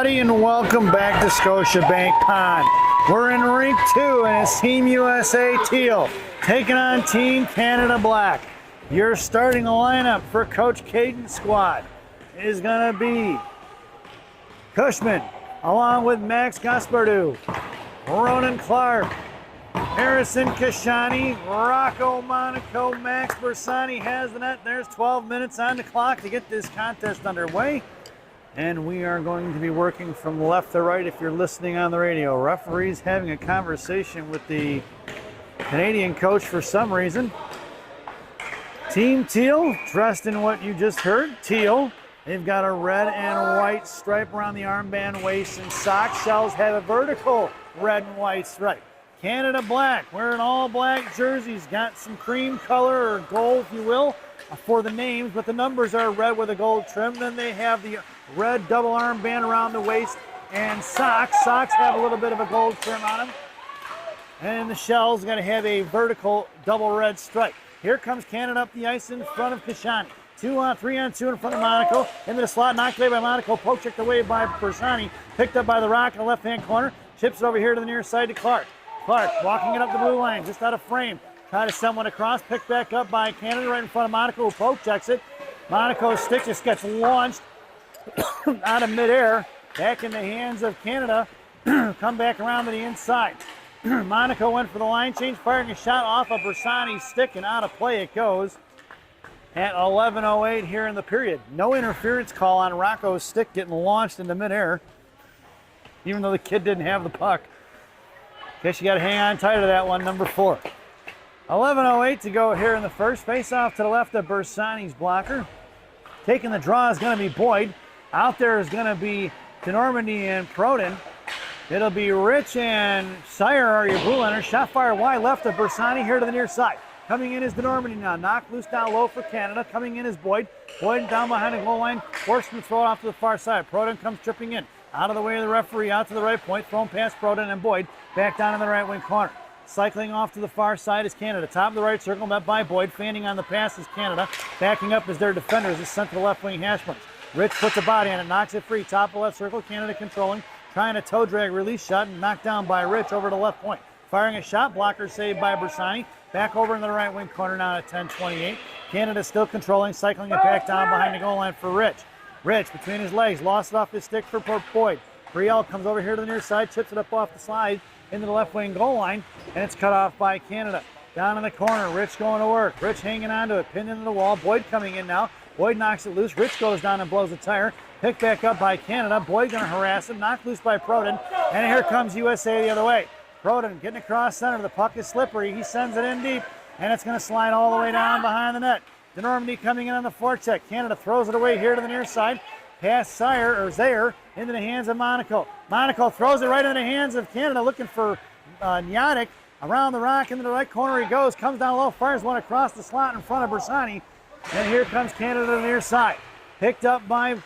everybody, and welcome back to Scotiabank Pond. We're in Rink 2, and it's Team USA Teal taking on Team Canada Black. Your starting lineup for Coach Caden's squad is going to be Cushman, along with Max Gaspardou, Ronan Clark, Harrison Kashani, Rocco Monaco, Max Bersani has the net. There's 12 minutes on the clock to get this contest underway. And we are going to be working from left to right if you're listening on the radio. Referee's having a conversation with the Canadian coach for some reason. Team Teal, dressed in what you just heard, teal. They've got a red and white stripe around the armband, waist, and sock. Shells have a vertical red and white stripe. Canada Black, wearing all black jerseys, got some cream color or gold, if you will, for the names, but the numbers are red with a gold trim. Then they have the red double armband around the waist and socks. Socks have a little bit of a gold trim on them. And the shell's going to have a vertical double red stripe. Here comes Canada up the ice in front of Kashani. 3-on-2 in front of Monaco. Into the slot, knocked away by Monaco. Poke checked away by Bersani. Picked up by the Rock in the left-hand corner. Chips it over here to the near side to Clark. Clark walking it up the blue line, just out of frame. Try to send one across, picked back up by Canada right in front of Monaco, who poke checks it. Monaco's stick just gets launched out of midair, back in the hands of Canada. Come back around to the inside. Monaco went for the line change, firing a shot off of Bersani's stick, and out of play it goes at 11:08 here in the period. No interference call on Rocco's stick getting launched into midair, even though the kid didn't have the puck. Guess you got to hang on tight to that one, number 4. 11:08 to go here in the first. Face off to the left of Bersani's blocker. Taking the draw is going to be Boyd. Out there is going to be DeNormandy and Proden. It'll be Rich and Sire are your blue liners. Shot fire wide left of Bersani here to the near side. Coming in is DeNormandy now. Knocked loose down low for Canada. Coming in is Boyd. Boyd down behind the goal line. Forced him to throw it off to the far side. Proden comes tripping in. Out of the way of the referee, out to the right point. Thrown past Proden and Boyd. Back down in the right wing corner. Cycling off to the far side is Canada. Top of the right circle, met by Boyd. Fanning on the pass is Canada. Backing up is their defenders. It's sent to the left wing hash marks. Rich puts a body on it, knocks it free. Top of the left circle, Canada controlling. Trying a toe drag release shot and knocked down by Rich over to left point. Firing a shot, blocker saved by Bersani. Back over in the right wing corner now at 10:28. Canada still controlling, cycling it back down behind the goal line for Rich. Rich between his legs, lost it off his stick for Boyd. Brielle comes over here to the near side, chips it up off the slide into the left wing goal line, and it's cut off by Canada. Down in the corner, Rich going to work. Rich hanging on to it, pinned into the wall. Boyd coming in now. Boyd knocks it loose. Rich goes down and blows a tire. Picked back up by Canada. Boyd going to harass him. Knocked loose by Proden. And here comes USA the other way. Proden getting across center. The puck is slippery. He sends it in deep, and it's going to slide all the way down behind the net. DeNormandy coming in on the forecheck. Canada throws it away here to the near side. Pass Zaire into the hands of Monaco. Monaco throws it right into the hands of Canada, looking for Nyadik. Around the rock, into the right corner he goes, comes down low, fires one across the slot in front of Bersani. And here comes Canada to the near side. Picked up by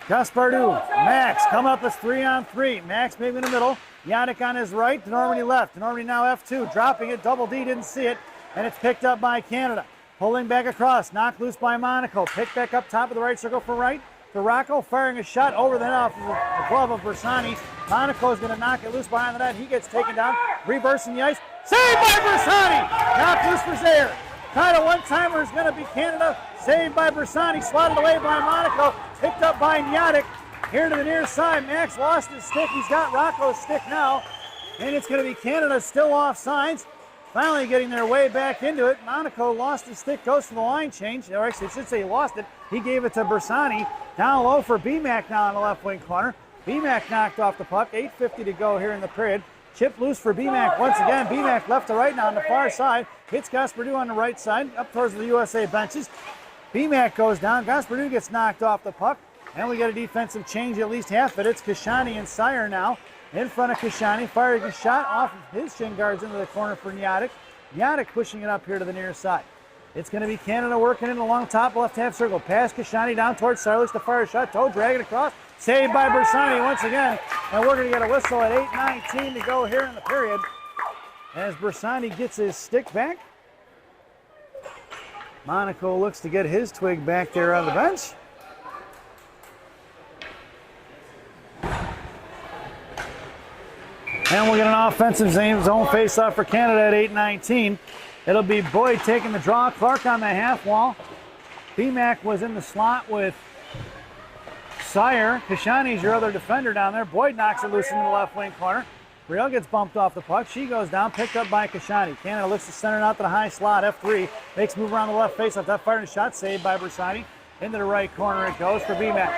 Gaspardou. Max coming up as 3-on-3. Max maybe in the middle. Nyadik on his right, DeNormandy left. DeNormandy now F2, dropping it. Double D didn't see it, and it's picked up by Canada. Pulling back across, knocked loose by Monaco. Picked back up top of the right circle for right. To Rocco, firing a shot over the net off of the glove of Bersani. Monaco is going to knock it loose behind the net. He gets taken down, reversing the ice. Saved by Bersani! Knocked loose for Zaire. Kind of one-timer is going to be Canada. Saved by Bersani, slotted away by Monaco. Picked up by Nyadik. Here to the near side, Max lost his stick. He's got Rocco's stick now. And it's going to be Canada still off sides. Finally getting their way back into it. Monaco lost his stick, goes for the line change. Or actually, I should say he lost it. He gave it to Bersani. Down low for BMAC now in the left wing corner. BMAC knocked off the puck. 8:50 to go here in the period. Chip loose for BMAC once again. BMAC left to right now on the far side. Hits Gaspardou on the right side, up towards the USA benches. BMAC goes down. Gaspardou gets knocked off the puck. And we get a defensive change, at least half of it. It's Kashani and Sire now. In front of Kashani, firing a shot off of his shin guards into the corner for Nyadik. Nyadik pushing it up here to the near side. It's going to be Canada working in along top left half circle. Pass Kashani down towards Sarlich to fire a shot. Toe drag it across. Saved by Bersani once again. And we're going to get a whistle at 8:19 to go here in the period. As Bersani gets his stick back. Monaco looks to get his twig back there on the bench. And we'll get an offensive zone face-off for Canada at 8:19. It'll be Boyd taking the draw, Clark on the half wall. BMAC was in the slot with Sire. Kashani's your other defender down there. Boyd knocks it loose into the left wing corner. Brielle gets bumped off the puck. She goes down, picked up by Kashani. Canada looks to center it out to the high slot. F3 makes move around the left face-off. That fired a shot saved by Bersani. Into the right corner it goes for BMAC.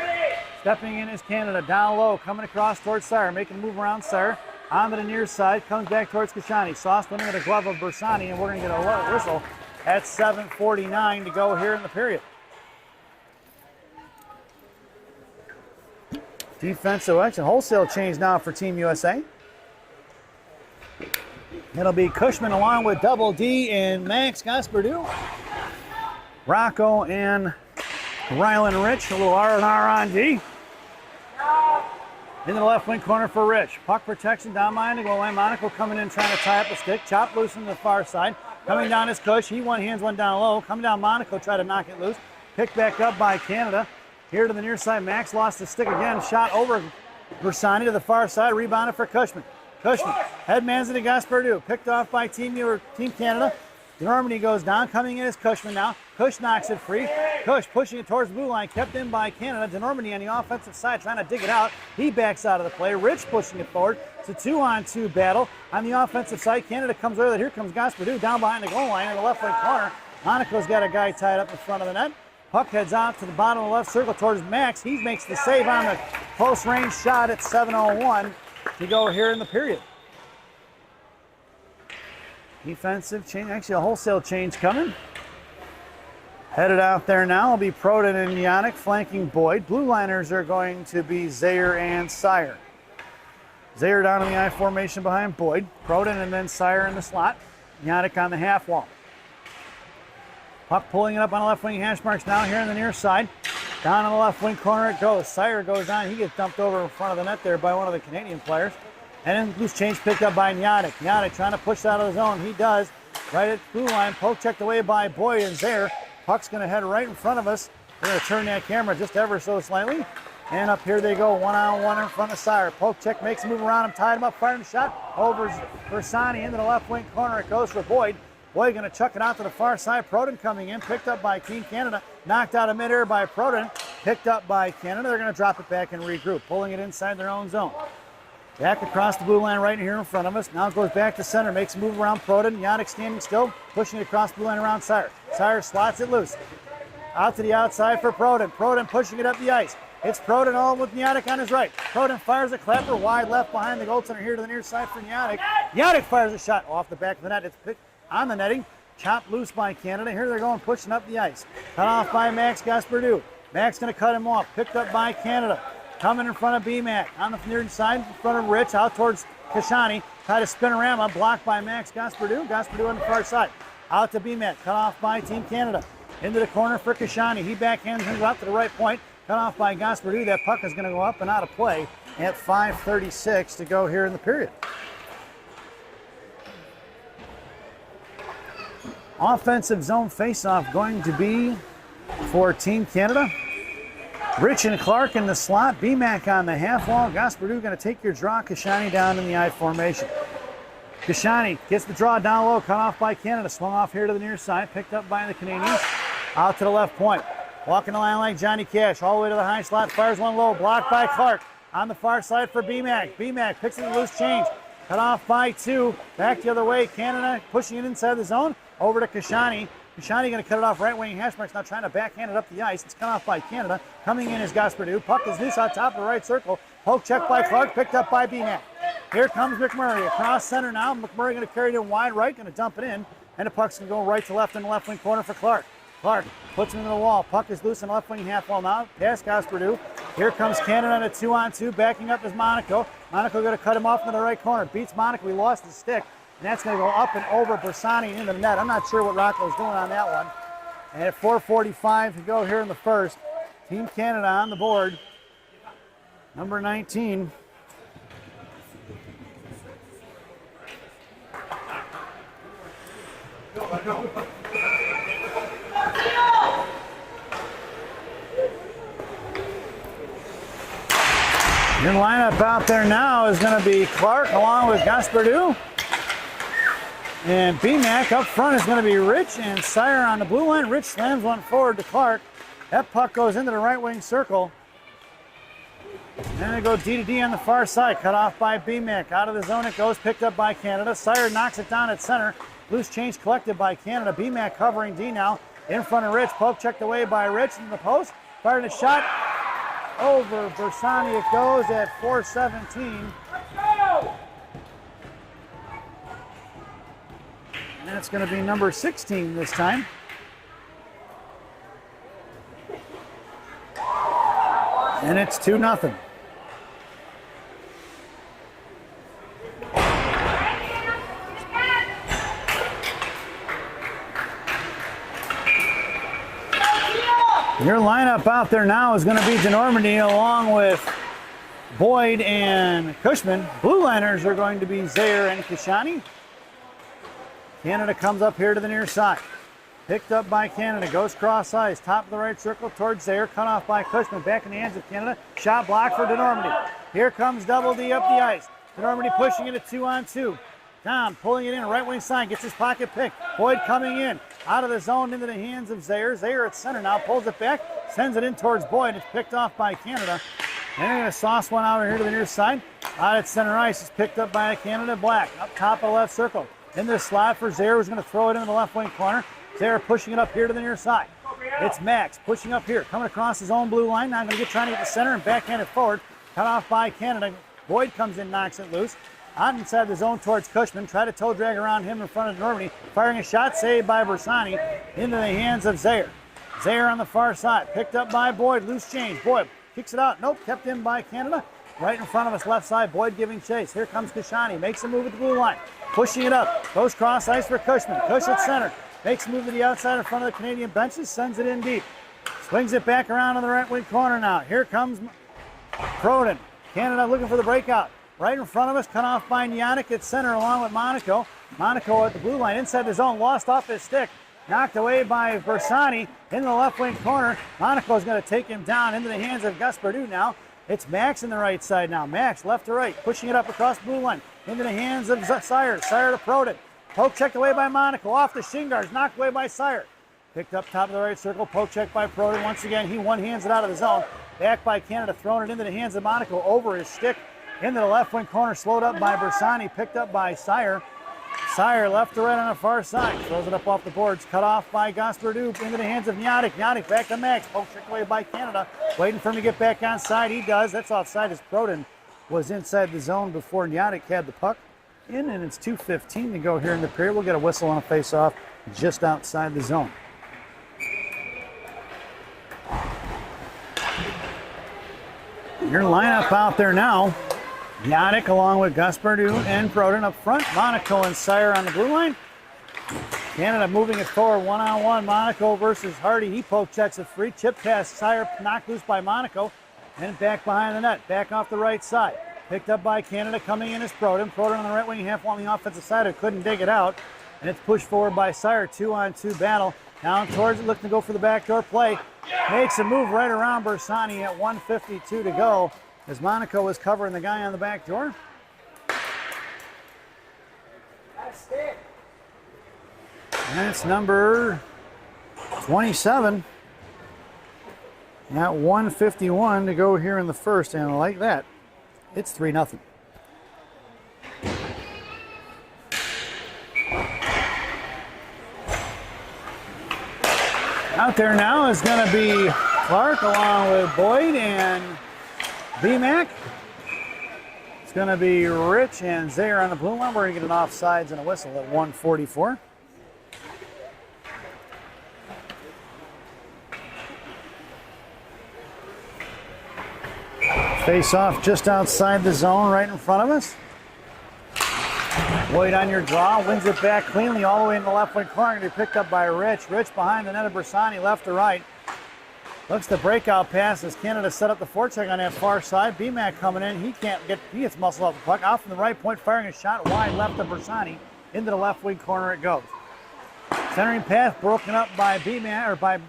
Stepping in is Canada. Down low, coming across towards Sire. Making a move around Sire. Onto the near side, comes back towards Kashani. Sauce went into the glove of Bersani, and we're going to get a whistle at 7:49 to go here in the period. Defensive action, wholesale change now for Team USA. It'll be Cushman along with Double D and Max Gaspardu. Rocco and Rylan Rich, a little R&R on D. Into the left wing corner for Rich. Puck protection down behind the goal line. Monaco coming in trying to tie up a stick. Chop loose from the far side. Coming down is Cush. He hands one down low. Coming down Monaco, try to knock it loose. Picked back up by Canada. Here to the near side. Max lost the stick again. Shot over Bersani to the far side. Rebounded for Cushman. Cushman headmans it to Gaspardu. Picked off by Team Canada. Normandy goes down. Coming in is Cushman now. Cush knocks it free. Cush pushing it towards the blue line. Kept in by Canada. DeNormandy on the offensive side trying to dig it out. He backs out of the play. Rich pushing it forward. It's a 2-on-2 battle. On the offensive side, Canada comes early. Here comes Gaspardu down behind the goal line in the left wing corner. Monaco's got a guy tied up in front of the net. Puck heads out to the bottom of the left circle towards Max. He makes the save on the close range shot at 7:01 to go here in the period. Defensive change, actually a wholesale change coming. Headed out there now will be Proden and Yannick flanking Boyd. Blue liners are going to be Zaire and Sire. Zaire down in the I formation behind Boyd. Proden and then Sire in the slot. Yannick on the half wall. Puck pulling it up on the left wing hash marks now here on the near side. Down on the left wing corner it goes. Sire goes down. He gets dumped over in front of the net there by one of the Canadian players. And then loose change picked up by Yannick. Yannick trying to push it out of the zone. He does. Right at blue line. Poke checked away by Boyd and Zaire. Puck's going to head right in front of us. We're going to turn that camera just ever so slightly. And up here they go, one-on-one in front of Sire. Poke check makes a move around him, tied him up, firing a shot over Bersani into the left wing corner. It goes for Boyd. Boyd going to chuck it out to the far side. Proden coming in, picked up by Team Canada. Knocked out of midair by Proden. Picked up by Canada. They're going to drop it back and regroup, pulling it inside their own zone. Back across the blue line right here in front of us. Now it goes back to center. Makes a move around Proden. Yannick standing still. Pushing it across the blue line around Sire. Sire slots it loose. Out to the outside for Proden. Proden pushing it up the ice. It's Proden all with Yannick on his right. Proden fires a clapper wide left behind the goaltender here to the near side for Yannick. Yannick fires a shot off the back of the net. It's picked on the netting. Chopped loose by Canada. Here they're going pushing up the ice. Cut off by Max Gaspardu. Max going to cut him off. Picked up by Canada. Coming in front of BMAC. On the near side, in front of Rich, out towards Kashani. Tried a spinorama, blocked by Max Gaspardu. Gaspardu on the far side. Out to BMAC, cut off by Team Canada. Into the corner for Kashani. He backhands him out to the right point. Cut off by Gaspardu. That puck is going to go up and out of play at 5:36 to go here in the period. Offensive zone faceoff going to be for Team Canada. Rich and Clark in the slot. BMAC on the half wall. Gaspardu going to take your draw. Kashani down in the I formation. Kashani gets the draw down low. Cut off by Canada. Swung off here to the near side. Picked up by the Canadians. Out to the left point. Walking the line like Johnny Cash. All the way to the high slot. Fires one low. Blocked by Clark. On the far side for BMAC. BMAC picks it loose change. Cut off by two. Back the other way. Canada pushing it inside the zone. Over to Kashani. Kashani going to cut it off right wing hash marks. Now trying to backhand it up the ice. It's cut off by Canada. Coming in is Gaspardu. Puck is loose out top of the right circle. Poke check by Clark. Picked up by BMAC. Here comes McMurray. Across center now. McMurray going to carry it in wide right. Going to dump it in. And the puck's going to go right to left in the left wing corner for Clark. Clark puts him into the wall. Puck is loose in the left wing half wall now. Past Gaspardu. Here comes Canada on a 2-on-2. Backing up is Monaco. Monaco going to cut him off into the right corner. Beats Monaco. He lost the stick. And that's going to go up and over Bersani into the net. I'm not sure what Rocco's doing on that one. And at 4:45 to go here in the first. Team Canada on the board. Number 19. Your lineup out there now is going to be Clark along with Gaspardu. And B-Mac up front is going to be Rich and Sire on the blue line. Rich slams one forward to Clark. That puck goes into the right wing circle. And they go D to D on the far side. Cut off by B-Mac. Out of the zone it goes. Picked up by Canada. Sire knocks it down at center. Loose change collected by Canada. B-Mac covering D now. In front of Rich. Poke checked away by Rich in the post. Fired a shot. Over Bersani it goes at 4:17. And that's going to be number 16 this time. And it's 2-0. Your lineup out there now is going to be DeNormandy along with Boyd and Cushman. Blue liners are going to be Zaire and Kashani. Canada comes up here to the near side. Picked up by Canada, goes cross ice, top of the right circle towards Zaire, cut off by Cushman, back in the hands of Canada. Shot blocked for DeNormandy. Here comes Double D up the ice. DeNormandy pushing it at 2-on-2. Tom pulling it in, right wing side, gets his pocket picked. Boyd coming in, out of the zone into the hands of Zaire. Zaire at center now, pulls it back, sends it in towards Boyd. It's picked off by Canada. And they're going to sauce one out here to the near side. Out at center ice, it's picked up by Canada Black. Up top of the left circle. In the slot for Zaire, who's going to throw it into the left wing corner. Zaire pushing it up here to the near side. It's Max pushing up here, coming across his own blue line. Now I'm going to trying to get the center and backhand it forward. Cut off by Canada. Boyd comes in, knocks it loose. Out inside the zone towards Cushman. Try to toe drag around him in front of Normandy. Firing a shot saved by Bersani into the hands of Zaire. Zaire on the far side. Picked up by Boyd. Loose change. Boyd kicks it out. Nope. Kept in by Canada. Right in front of us left side. Boyd giving chase. Here comes Kashani. Makes a move at the blue line. Pushing it up. Goes cross ice for Cushman. Cush at center. Makes a move to the outside in front of the Canadian benches. Sends it in deep. Swings it back around on the right wing corner now. Here comes Croden. Canada looking for the breakout. Right in front of us, cut off by Nianik at center along with Monaco. Monaco at the blue line inside the zone, lost off his stick. Knocked away by Bersani in the left wing corner. Monaco's going to take him down into the hands of Gaspardu now. It's Max in the right side now. Max left to right, pushing it up across the blue line into the hands of Sire. Sire to Proden. Poke checked away by Monaco. Off the shin guards, knocked away by Sire. Picked up top of the right circle, poke check by Proden. Once again, he one-hands it out of the zone. Back by Canada, throwing it into the hands of Monaco over his stick. Into the left wing corner, slowed up by Bersani, picked up by Sire. Sire left to right on the far side, throws it up off the boards, cut off by Gaspardu into the hands of Nianik. Nianik back to Max, poke check away by Canada. Waiting for him to get back on side, he does. That's offside as Proden was inside the zone before Nianik had the puck in, and it's 2:15 to go here in the period. We'll get a whistle on a face-off just outside the zone. Your lineup out there now. Nianik along with Gaspardu and Proden up front. Monaco and Sire on the blue line. Canada moving it forward one-on-one. Monaco versus Hardy. He poke checks it free. Chip pass. Sire knocked loose by Monaco. And back behind the net. Back off the right side. Picked up by Canada. Coming in is Proden. Proden on the right wing, half on the offensive side. Who couldn't dig it out. And it's pushed forward by Sire. 2-on-2 battle. Down towards it. Looking to go for the backdoor play. Makes a move right around Bersani at 1:52 to go. As Monaco was covering the guy on the back door. And it's number 27. At 1:51 to go here in the first, and like that, it's 3-0. Out there now is going to be Clark along with Boyd and B-Mac. It's going to be Rich and Zaire on the blue line. We're going to get an offsides and a whistle at 1:44. Face off just outside the zone right in front of us. Boyd on your draw, wins it back cleanly all the way in the left wing corner. To be picked up by Rich. Rich behind the net of Bersani, left to right. Looks the breakout pass as Canada set up the forecheck on that far side. B-Mac coming in. He gets muscle off the puck. Off from the right point, firing a shot wide left of Bersani. Into the left wing corner it goes. Centering pass broken up by B-Mac, or by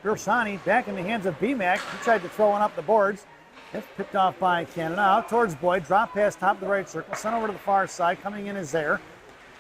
Bersani. Back in the hands of B-Mac. He tried to throw one up the boards. It's picked off by Canada. Out towards Boyd. Drop pass top of the right circle. Sent over to the far side. Coming in is Zaire.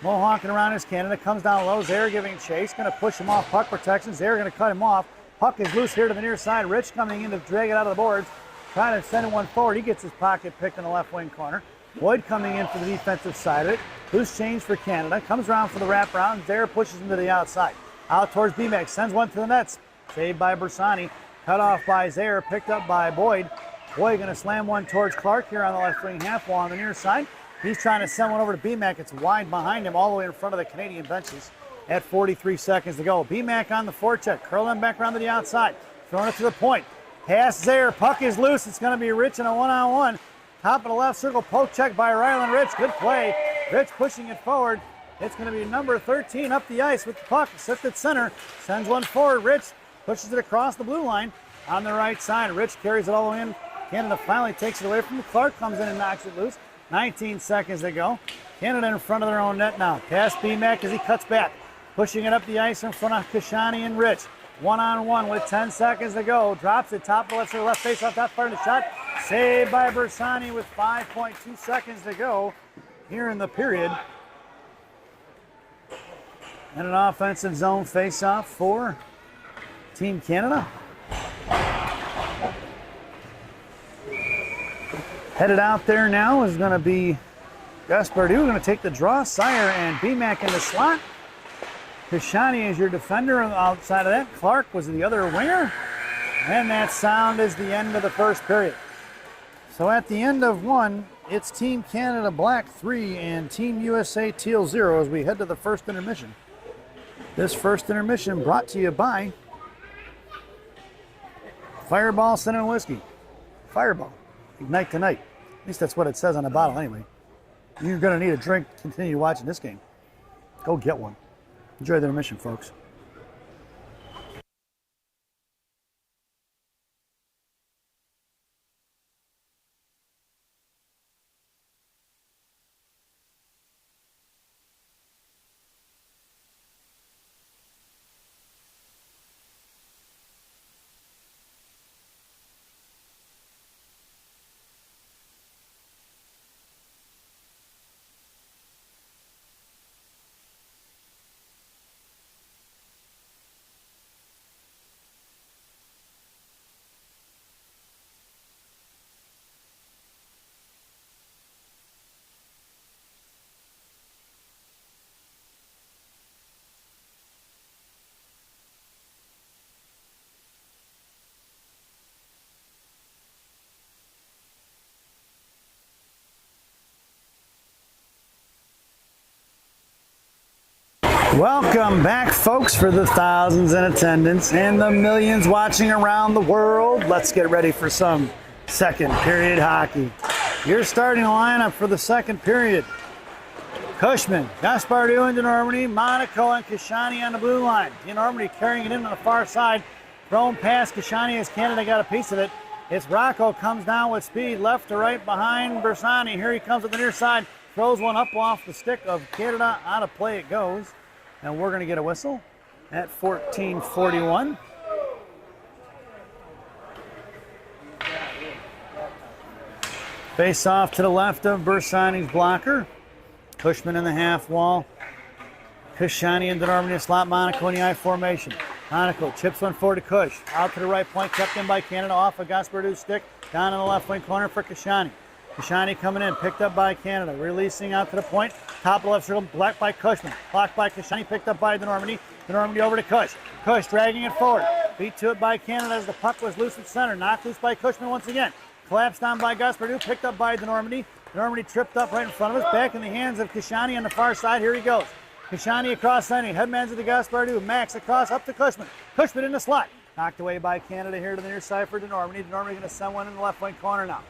Mohawking around is Canada. Comes down low. Zaire giving chase. Going to push him off. Puck protection. Zaire going to cut him off. Puck is loose here to the near side. Rich coming in to drag it out of the boards. Trying to send one forward. He gets his pocket picked in the left wing corner. Boyd coming in for the defensive side of it. Loose change for Canada. Comes around for the wraparound. Zaire pushes him to the outside. Out towards BMAX. Sends one to the nets. Saved by Bersani. Cut off by Zaire. Picked up by Boyd. Boyd going to slam one towards Clark here on the left wing half wall on the near side. He's trying to send one over to BMAC. It's wide behind him all the way in front of the Canadian benches at 43 seconds to go. BMAC on the forecheck. Curling back around to the outside. Throwing it to the point. Pass Zaire. Puck is loose. It's going to be Rich in a one-on-one. Top of the left circle. Poke check by Ryland Rich. Good play. Rich pushing it forward. It's going to be number 13 up the ice with the puck. Sits at center. Sends one forward. Rich pushes it across the blue line on the right side. Rich carries it all the way in. Canada finally takes it away from him. Clark comes in and knocks it loose. 19 seconds to go. Canada in front of their own net now. Pass BMAC as he cuts back. Pushing it up the ice in front of Kashani and Rich. One-on-one with 10 seconds to go. Drops it top of the left face off that part of the shot. Saved by Bersani with 5.2 seconds to go here in the period. And an offensive zone face-off for Team Canada. Headed out there now is going to be Gaspardou going to take the draw. Sire and BMAC in the slot. Kashani is your defender outside of that. Clark was the other winger. And that sound is the end of the first period. So at the end of one, it's Team Canada Black 3 and Team USA Teal 0 as we head to the first intermission. This first intermission brought to you by Fireball Cinnamon Whiskey. Fireball. Ignite tonight. At least that's what it says on the bottle anyway. You're going to need a drink to continue watching this game. Go get one. Enjoy the intermission, folks. Welcome back, folks, for the thousands in attendance and the millions watching around the world. Let's get ready for some second period hockey. Your starting lineup for the second period. Cushman, Gaspardou and DeNormandie, Monaco and Kashani on the blue line. DeNormandie carrying it in on the far side. Thrown past Kashani as Canada got a piece of it. It's Rocco, comes down with speed, left to right behind Bersani. Here he comes at the near side. Throws one up off the stick of Canada. Out of play it goes. And we're going to get a whistle at 14:41. Face off to the left of Bersani's blocker. Cushman in the half wall. Kashani and DeNormandie slot Monaco in the I formation. Monaco chips one forward to Cush. Out to the right point, kept in by Canada off of Gaspardou's stick. Down in the left wing corner for Kashani. Kashani coming in, picked up by Canada, releasing out to the point. Top of the left circle, blocked by Cushman. Blocked by Kashani, picked up by DeNormandie. DeNormandie over to Cush. Cush dragging it forward. Beat to it by Canada as the puck was loose at center. Knocked loose by Cushman once again. Collapsed down by Gaspardou, picked up by DeNormandie. DeNormandie tripped up right in front of us. Back in the hands of Kashani on the far side. Here he goes. Kashani across center. Headmans of the Gaspardou. Max across up to Cushman. Cushman in the slot. Knocked away by Canada here to the near side for DeNormandie. DeNormandie going to send one in the left wing corner now.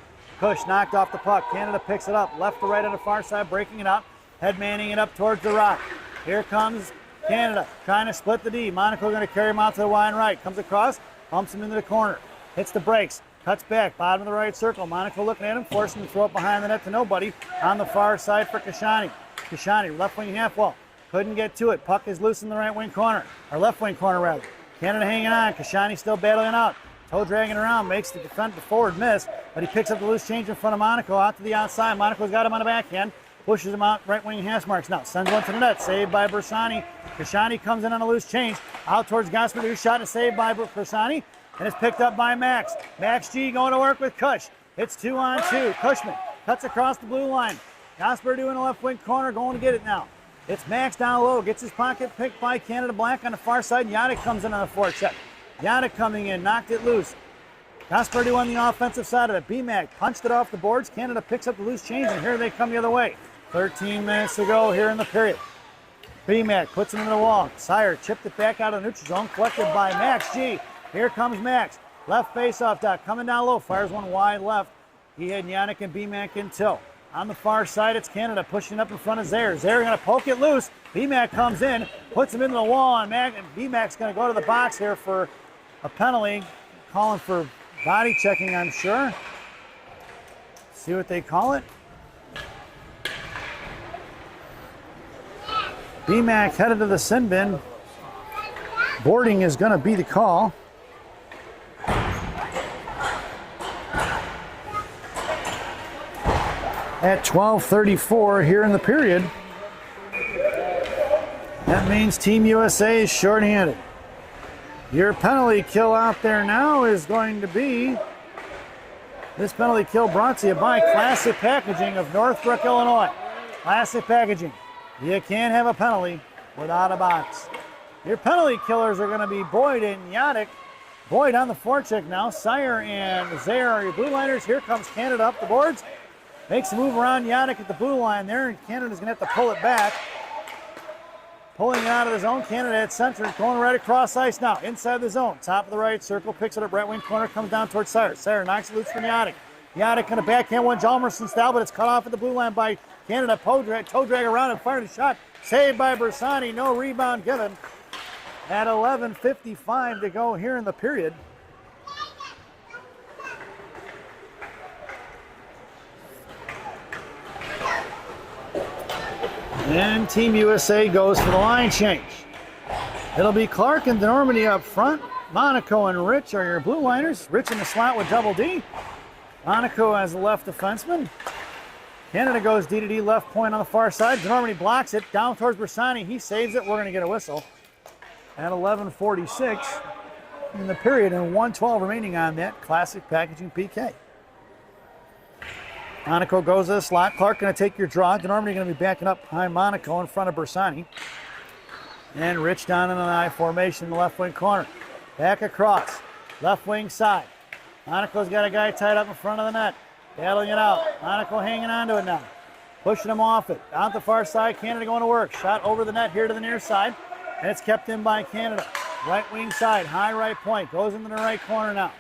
Cush knocked off the puck. Canada picks it up. Left to right on the far side, breaking it out. Headmanning it up towards the rock. Here comes Canada trying to split the D. Monaco going to carry him out to the wide right. Comes across, bumps him into the corner. Hits the brakes. Cuts back, bottom of the right circle. Monaco looking at him, forcing him to throw it behind the net to nobody. On the far side for Kashani. Kashani, left wing half wall. Couldn't get to it. Puck is loose in the right wing corner. Or left wing corner, rather. Canada hanging on. Kashani still battling out. toe dragging around, makes the forward miss, but he picks up the loose change in front of Monaco out to the outside. Monaco's got him on the backhand, pushes him out, right wing hash marks now, sends one to the net, saved by Bersani. Bersani comes in on a loose change, out towards Gaspardu, shot and saved by Bersani, and it's picked up by Max. Max G going to work with Cush. It's 2-on-2. Cushman cuts across the blue line. Gaspardu in the left wing corner, going to get it now. It's Max down low, gets his pocket picked by Canada Black on the far side. Yannick comes in on the forecheck. Yannick coming in, knocked it loose. Gaspardu on the offensive side of it. B-Mac punched it off the boards. Canada picks up the loose change, and here they come the other way. 13 minutes to go here in the period. B-Mac puts it into the wall. Sire chipped it back out of the neutral zone, collected by Max G. Here comes Max. Left face-off dot, coming down low, fires one wide left. He had Yannick and B-Mac in tow. On the far side, it's Canada pushing up in front of Zaire. Zaire going to poke it loose. B-Mac comes in, puts him into the wall, and B-Mac's going to go to the box here for a penalty. Calling for body checking, I'm sure. See what they call it. B-Mac headed to the sin bin. Boarding is going to be the call. At 12:34 here in the period. That means Team USA is shorthanded. Your penalty kill out there now is going to be, this penalty kill brought to you by Classic Packaging of Northbrook, Illinois. Classic Packaging. You can't have a penalty without a box. Your penalty killers are going to be Boyd and Yannick. Boyd on the forecheck now. Sire and Zaire are your blue liners. Here comes Canada up the boards. Makes a move around Yannick at the blue line there, and Canada's going to have to pull it back. Pulling it out of the zone. Canada at center, going right across ice now. Inside the zone. Top of the right circle, picks it up right wing corner, comes down towards Sire. Sire knocks it loose from Yannick. Yannick going to backhand one Jalmerson style, but it's cut off at the blue line by Canada. Toe drag around and fired a shot. Saved by Bersani. No rebound given. At 11:55 to go here in the period. And Team USA goes for the line change. It'll be Clark and DeNormandy up front. Monaco and Rich are your blue liners. Rich in the slot with double D. Monaco as the left defenseman. Canada goes D to D left point on the far side. DeNormandy blocks it down towards Bersani. He saves it. We're going to get a whistle. At 11:46 in the period and 1:12 remaining on that Classic Packaging PK. Monaco goes to the slot. Clark going to take your draw. DeNormandy going to be backing up behind Monaco in front of Bersani. And Rich down in an I formation in the left wing corner. Back across. Left wing side. Monaco's got a guy tied up in front of the net. Battling it out. Monaco hanging on to it now. Pushing him off it. Down the far side. Canada going to work. Shot over the net here to the near side. And it's kept in by Canada. Right wing side. High right point. Goes into the right corner now.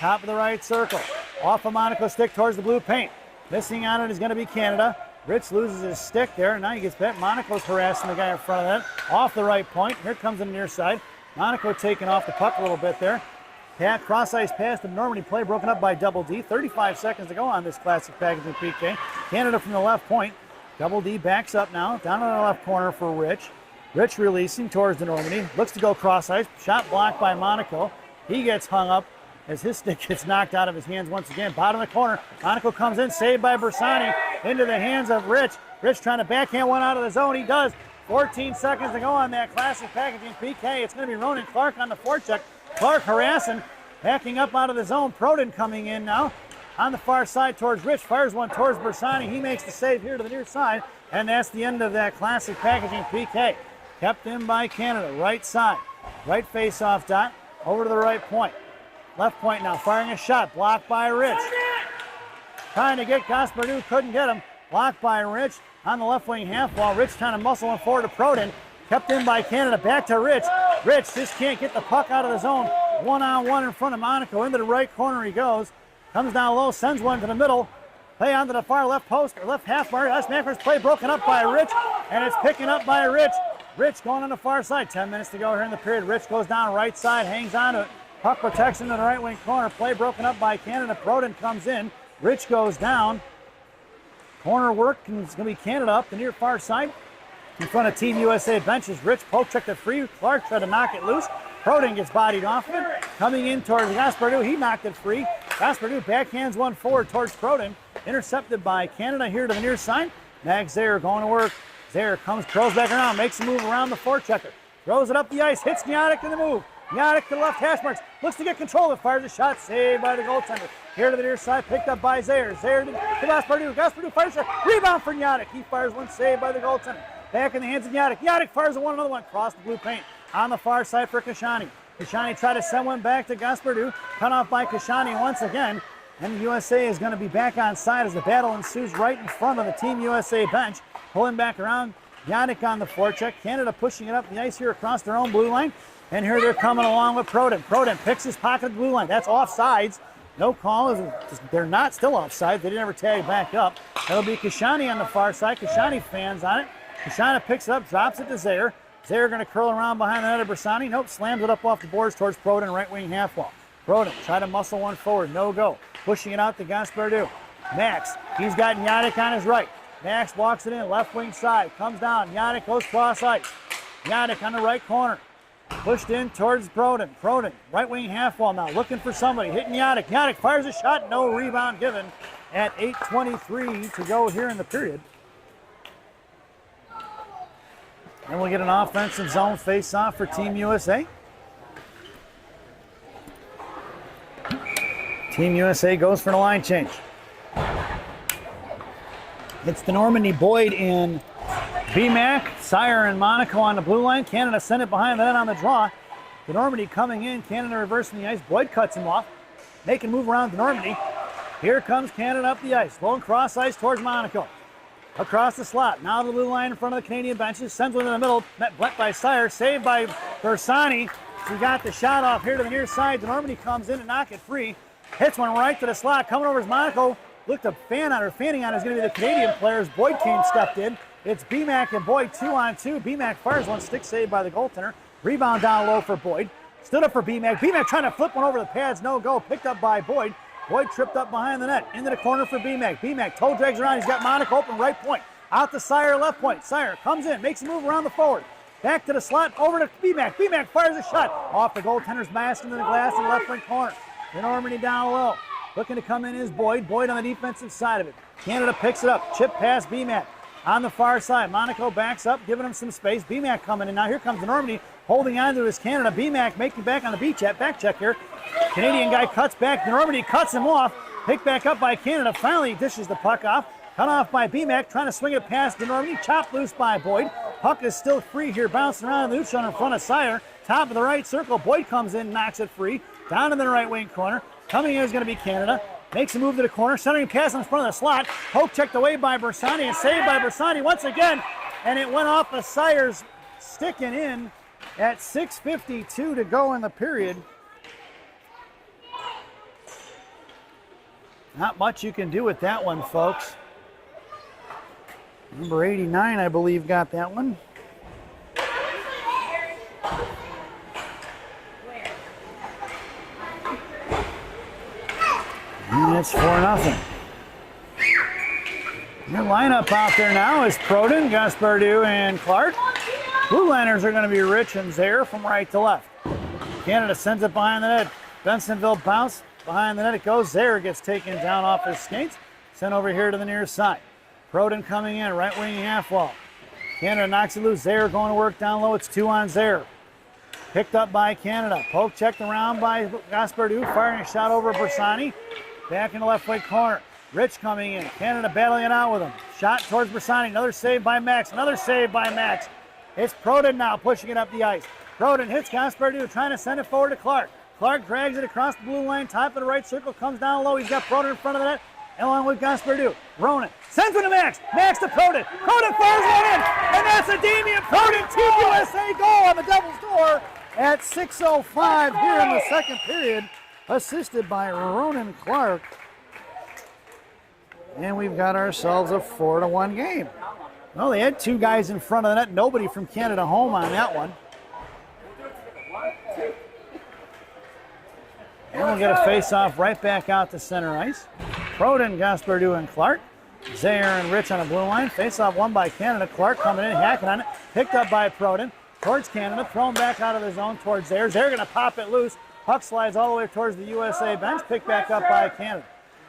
Top of the right circle. Off of Monaco's stick towards the blue paint. Missing on it is going to be Canada. Rich loses his stick there. Now he gets back. Monaco's harassing the guy in front of that. Off the right point. Here comes the near side. Monaco taking off the puck a little bit there. Cross ice pass to Normandy. Play broken up by Double D. 35 seconds to go on this Classic Packaging PK. Canada from the left point. Double D backs up now. Down in the left corner for Rich. Rich releasing towards the Normandy. Looks to go cross ice. Shot blocked by Monaco. He gets hung up as his stick gets knocked out of his hands once again. Bottom of the corner. Monaco comes in. Saved by Bersani. Into the hands of Rich. Rich trying to backhand one out of the zone. He does. 14 seconds to go on that Classic Packaging PK. It's going to be Ronan Clark on the forecheck. Clark harassing. Backing up out of the zone. Proden coming in now. On the far side towards Rich. Fires one towards Bersani. He makes the save here to the near side. And that's the end of that Classic Packaging PK. Kept in by Canada. Right side. Right face-off dot. Over to the right point. Left point now. Firing a shot. Blocked by Rich. Trying to get Gaspardu. Couldn't get him. Blocked by Rich. On the left wing half wall. Rich trying to muscle him forward to Proden. Kept in by Canada. Back to Rich. Rich just can't get the puck out of the zone. One-on-one in front of Monaco. Into the right corner he goes. Comes down low. Sends one to the middle. Play onto the far left post or left half bar. That's Macker's play broken up by Rich. And it's picking up by Rich. Rich going on the far side. 10 minutes to go here in the period. Rich goes down right side. Hangs on to it. Puck protection to the right wing corner. Play broken up by Canada. Proden comes in. Rich goes down. Corner work, and it's going to be Canada up the near far side. In front of Team USA benches. Rich poke checked it free. Clark tried to knock it loose. Proden gets bodied off it. Coming in towards Gaspardu, he knocked it free. Gaspardu backhands one forward towards Proden. Intercepted by Canada here to the near side. Max Zaire going to work. Zaire curls back around, makes a move around the forechecker. Throws it up the ice, hits Gniatic in the move. Gniatic to the left hash marks, looks to get control of it, fires a shot, saved by the goaltender. Here to the near side, picked up by Zaire. Zaire to Gaspardu. Gaspardu fires a shot, rebound for Gniatic. He fires one, saved by the goaltender. Back in the hands of Gniatic. Gniatic fires another one, across the blue paint. On the far side for Kashani. Kashani tried to send one back to Gaspardu, cut off by Kashani once again. And the USA is going to be back on side as the battle ensues right in front of the Team USA bench. Pulling back around, Gniatic on the forecheck. Canada pushing it up the ice here across their own blue line. And here they're coming along with Proden. Proden picks his pocket of the blue line. That's offsides. No call. They're not still offside. They didn't ever tag back up. That'll be Kashani on the far side. Kashani fans on it. Kashani picks it up, drops it to Zaire. Zaire going to curl around behind the net of Bersani. Nope, slams it up off the boards towards Proden, right wing half wall. Proden try to muscle one forward. No go. Pushing it out to Gaspardu. Max, he's got Gniatic on his right. Max walks it in, left wing side. Comes down. Gniatic goes cross ice. Gniatic on the right corner. Pushed in towards Proden. Proden, right wing half wall now, looking for somebody. Hitting Gniatic. Gniatic fires a shot. No rebound given at 8:23 to go here in the period. And we'll get an offensive zone face-off for Team USA. Team USA goes for the line change. It's the Normandy, Boyd, and BMAC. Sire and Monaco on the blue line. Canada sent it behind the net on the draw. The Normandy coming in. Canada reversing the ice. Boyd cuts him off. Making move around the Normandy. Here comes Canada up the ice. Long cross ice towards Monaco. Across the slot. Now the blue line in front of the Canadian benches. Sends one in the middle. Met by Sire. Saved by Bersani. He got the shot off here to the near side. The Normandy comes in and knock it free. Hits one right to the slot. Coming over is Monaco. Looked to fanning on is going to be the Canadian players. Boyd Kane stepped in. It's BMAC and Boyd 2-on-2. BMAC fires one, stick saved by the goaltender. Rebound down low for Boyd. Stood up for BMAC. BMAC trying to flip one over the pads. No go. Picked up by Boyd. Boyd tripped up behind the net. Into the corner for BMAC. BMAC toe drags around. He's got Monaco open right point. Out to Sire left point. Sire comes in. Makes a move around the forward. Back to the slot. Over to BMAC. BMAC fires a shot. Off the goaltender's mask into the glass in the left wing corner. The Normandy down low. Looking to come in is Boyd. Boyd on the defensive side of it. Canada picks it up. Chip pass BMAC. On the far side. Monaco backs up, giving him some space. BMAC coming in. Now here comes the Normandy. Holding on to his Canada. BMAC making back on the back check here. Canadian guy cuts back. The Normandy cuts him off. Picked back up by Canada. Finally dishes the puck off. Cut off by BMAC. Trying to swing it past the Normandy. Chopped loose by Boyd. Puck is still free here. Bouncing around the neutral in front of Sire. Top of the right circle. Boyd comes in, knocks it free. Down in the right wing corner. Coming in is going to be Canada. Makes a move to the corner. Centering pass in front of the slot. Poke checked away by Bersani and saved by Bersani once again. And it went off of Sire's sticking in at 6:52 to go in the period. Not much you can do with that one, folks. Number 89, I believe, got that one. And it's 4-0. Your lineup out there now is Proden, Gaspardu, and Clark. Blue liners are going to be Rich and Zaire from right to left. Canada sends it behind the net. Bensonville bounce. Behind the net it goes. Zaire gets taken down off his skates. Sent over here to the near side. Proden coming in, right wing half wall. Canada knocks it loose. Zaire going to work down low. It's 2 on Zaire. Picked up by Canada. Poke checked around by Gaspardu. Firing a shot over Bersani. Back in the left wing corner. Rich coming in. Canada battling it out with him. Shot towards Bersani. Another save by Max. Another save by Max. It's Proden now pushing it up the ice. Proden hits Gaspardu, trying to send it forward to Clark. Clark drags it across the blue line. Top of the right circle. Comes down low. He's got Proden in front of the net. Along with Gaspardu. Ronan sends it to Max. Max to Proden. Proden fires one in. And that's a Damian Proden Team USA goal on the Devils' door at 6:05 here in the second period. Assisted by Ronan Clark. And we've got ourselves a 4-1 game. Well, they had 2 guys in front of the net. Nobody from Canada home on that one. And we'll get a face-off right back out to center ice. Proden, Gaspardu, and Clark. Zaire and Rich on the blue line. Face-off won by Canada. Clark coming in, hacking on it. Picked up by Proden. towards Canada, thrown back out of the zone towards theirs. They're going to pop it loose. Puck slides all the way towards the USA bench, picked back up by Canada.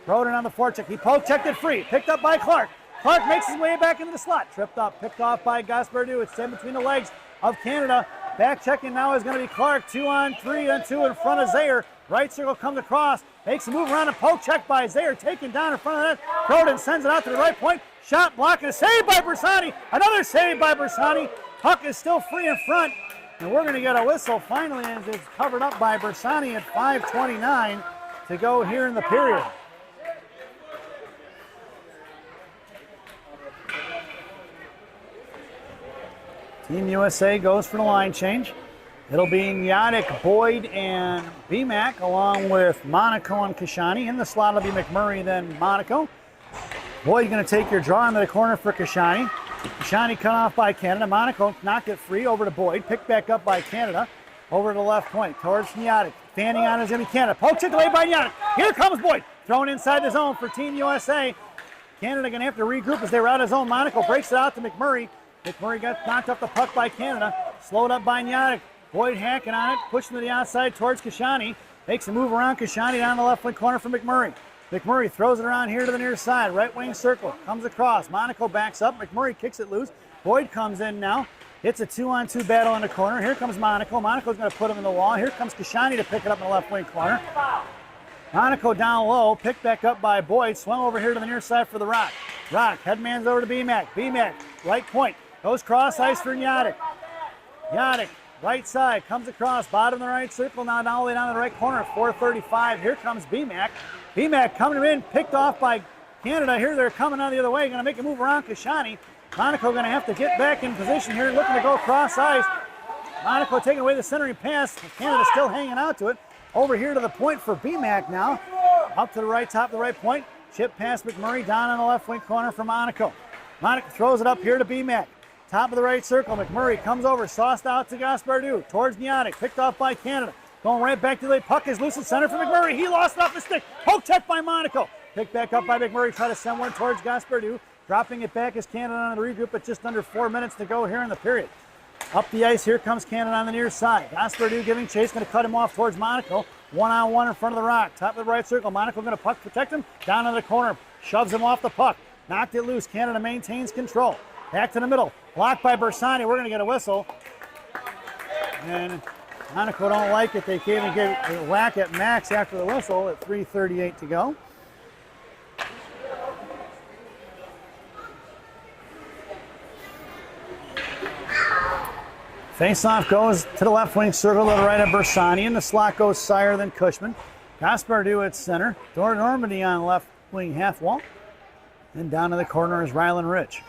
Roden on the forecheck. He poke checked it free, picked up by Clark. Clark makes his way back into the slot. Tripped up, picked off by Gaspardou. It's in between the legs of Canada. Back checking now is going to be Clark. 2-on-3 and 2 in front of Zaire. Right circle comes across. Makes a move around and poke check by Zaire. Taken down in front of that. Roden sends it out to the right point. Shot blocked and a save by Bersani. Another save by Bersani. Puck is still free in front. And we're going to get a whistle finally as it's covered up by Bersani at 5:29 to go here in the period. Team USA goes for the line change. It'll be Nyadic, Boyd, and BMAC along with Monaco and Kashani. In the slot will be McMurray, then Monaco. Boyd going to take your draw into the corner for Kashani. Kashani cut off by Canada. Monaco knocked it free over to Boyd. Picked back up by Canada. Over to the left point towards Nyadic. Fanning on is going to be Canada. Poke checked away by Nyadic. Here comes Boyd. Thrown inside the zone for Team USA. Canada going to have to regroup as they were out of zone. Monaco breaks it out to McMurray. McMurray got knocked off the puck by Canada. Slowed up by Nyadic. Boyd hacking on it. Pushing to the outside towards Kashani. Makes a move around Kashani down the left wing corner for McMurray. McMurray throws it around here to the near side. Right wing circle. Comes across. Monaco backs up. McMurray kicks it loose. Boyd comes in now. It's a 2-on-2 battle in the corner. Here comes Monaco. Monaco's going to put him in the wall. Here comes Kashani to pick it up in the left wing corner. Monaco down low. Picked back up by Boyd. Swung over here to the near side for the Rock. Rock headman's over to BMAC. BMAC right point. Goes cross ice for Nyadic. Nyadic, right side, comes across, bottom of the right circle, now all the way down to the right corner, 4:35. Here comes BMAC. BMAC coming in, picked off by Canada. Here they're coming out the other way, going to make a move around Kashani. Monaco going to have to get back in position here, looking to go cross ice. Monaco taking away the centering pass. Canada still hanging out to it. Over here to the point for BMAC now. Up to the right, top of the right point. Chip past McMurray, down on the left wing corner for Monaco. Monaco throws it up here to BMAC. Top of the right circle, McMurray comes over, sauced out to Gaspardou, towards Nyadic, picked off by Canada. Going right back to the puck is loose in center for McMurray. He lost it off the stick. Poke check by Monaco. Picked back up by McMurray, try to send one towards Gaspardou. Dropping it back is Canada on the regroup, but just under 4 minutes to go here in the period. Up the ice, here comes Canada on the near side. Gaspardou giving chase, going to cut him off towards Monaco. One-on-one in front of the Rock. Top of the right circle, Monaco going to puck protect him. Down in the corner, shoves him off the puck. Knocked it loose, Canada maintains control. Back to the middle, blocked by Bersani. We're going to get a whistle. And Monaco don't like it. They can't even get a whack at Max after the whistle at 3:38 to go. Face-off goes to the left wing circle to the right of Bersani. In the slot goes Sire, then Cushman. Gaspardou at center. Normandy on left wing half wall. Then down to the corner is Ryland Rich.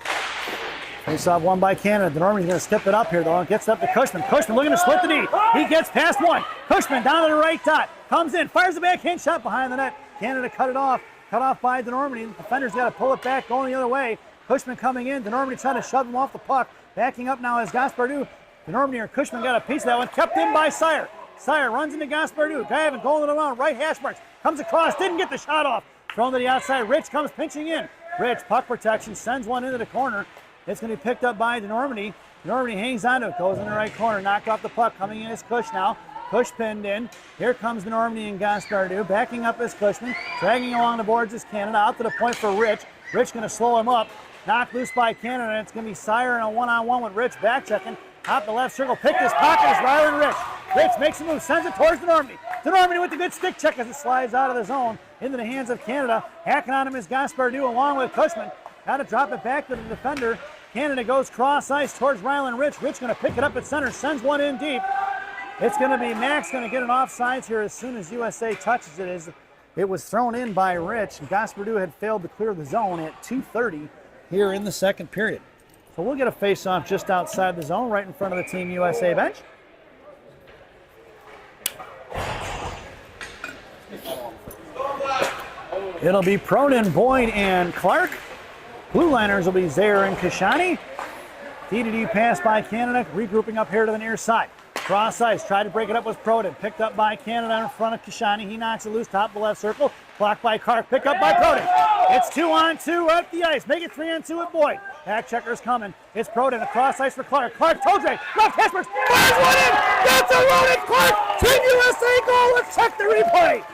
Face-off won by Canada. Normandy's going to step it up here, though. Gets up to Cushman. Cushman looking to split the D. He gets past one. Cushman down to the right dot. Comes in. Fires the backhand shot behind the net. Canada cut it off. Cut off by Normandy. The defender's got to pull it back, going the other way. Cushman coming in. Normandy trying to shove him off the puck. Backing up now is Gaspardou. Normandy or Cushman got a piece of that one. Kept in by Sire. Sire runs into Gaspardou. Gavin going around. Right hash marks. Comes across. Didn't get the shot off. Thrown to the outside. Rich comes pinching in. Rich, puck protection. Sends one into the corner. It's going to be picked up by Normandy. Normandy hangs on to it, goes in the right corner, knocked off the puck. Coming in is Cush now. Cush pinned in. Here comes Normandy and Gaspardou. Backing up is Cushman. Dragging along the boards is Canada. Out to the point for Rich. Rich going to slow him up. Knocked loose by Canada. And it's going to be Sire in a one-on-one with Rich. Back checking. Top the left circle. Picked his pocket is Ryland Rich. Rich makes a move. Sends it towards Normandy. Normandy with the good stick check as it slides out of the zone into the hands of Canada. Hacking on him is Gaspardou along with Cushman. Got to drop it back to the defender. Canada goes cross ice towards Ryland Rich. Rich going to pick it up at center, sends one in deep. It's going to be Max going to get an offsides here as soon as USA touches it. It was thrown in by Rich. Gaspardou had failed to clear the zone at 2:30 here in the second period. So we'll get a face-off just outside the zone, right in front of the Team USA bench. It'll be Proden, Boyd, and Clark. Blue liners will be Zaire and Kashani. D-to-D pass by Canada, regrouping up here to the near side. Cross ice, tried to break it up with Proden. Picked up by Canada in front of Kashani. He knocks it loose, top of the left circle. Blocked by Clark, picked up by Proden. It's 2-on-2 up the ice. Make it 3-on-2 with Boyd. Back checker's coming. It's Proden across ice for Clark. Clark toe drag. Left hash marks. Fires one in. That's a run in Clark. Team USA goal. Let's check the replay.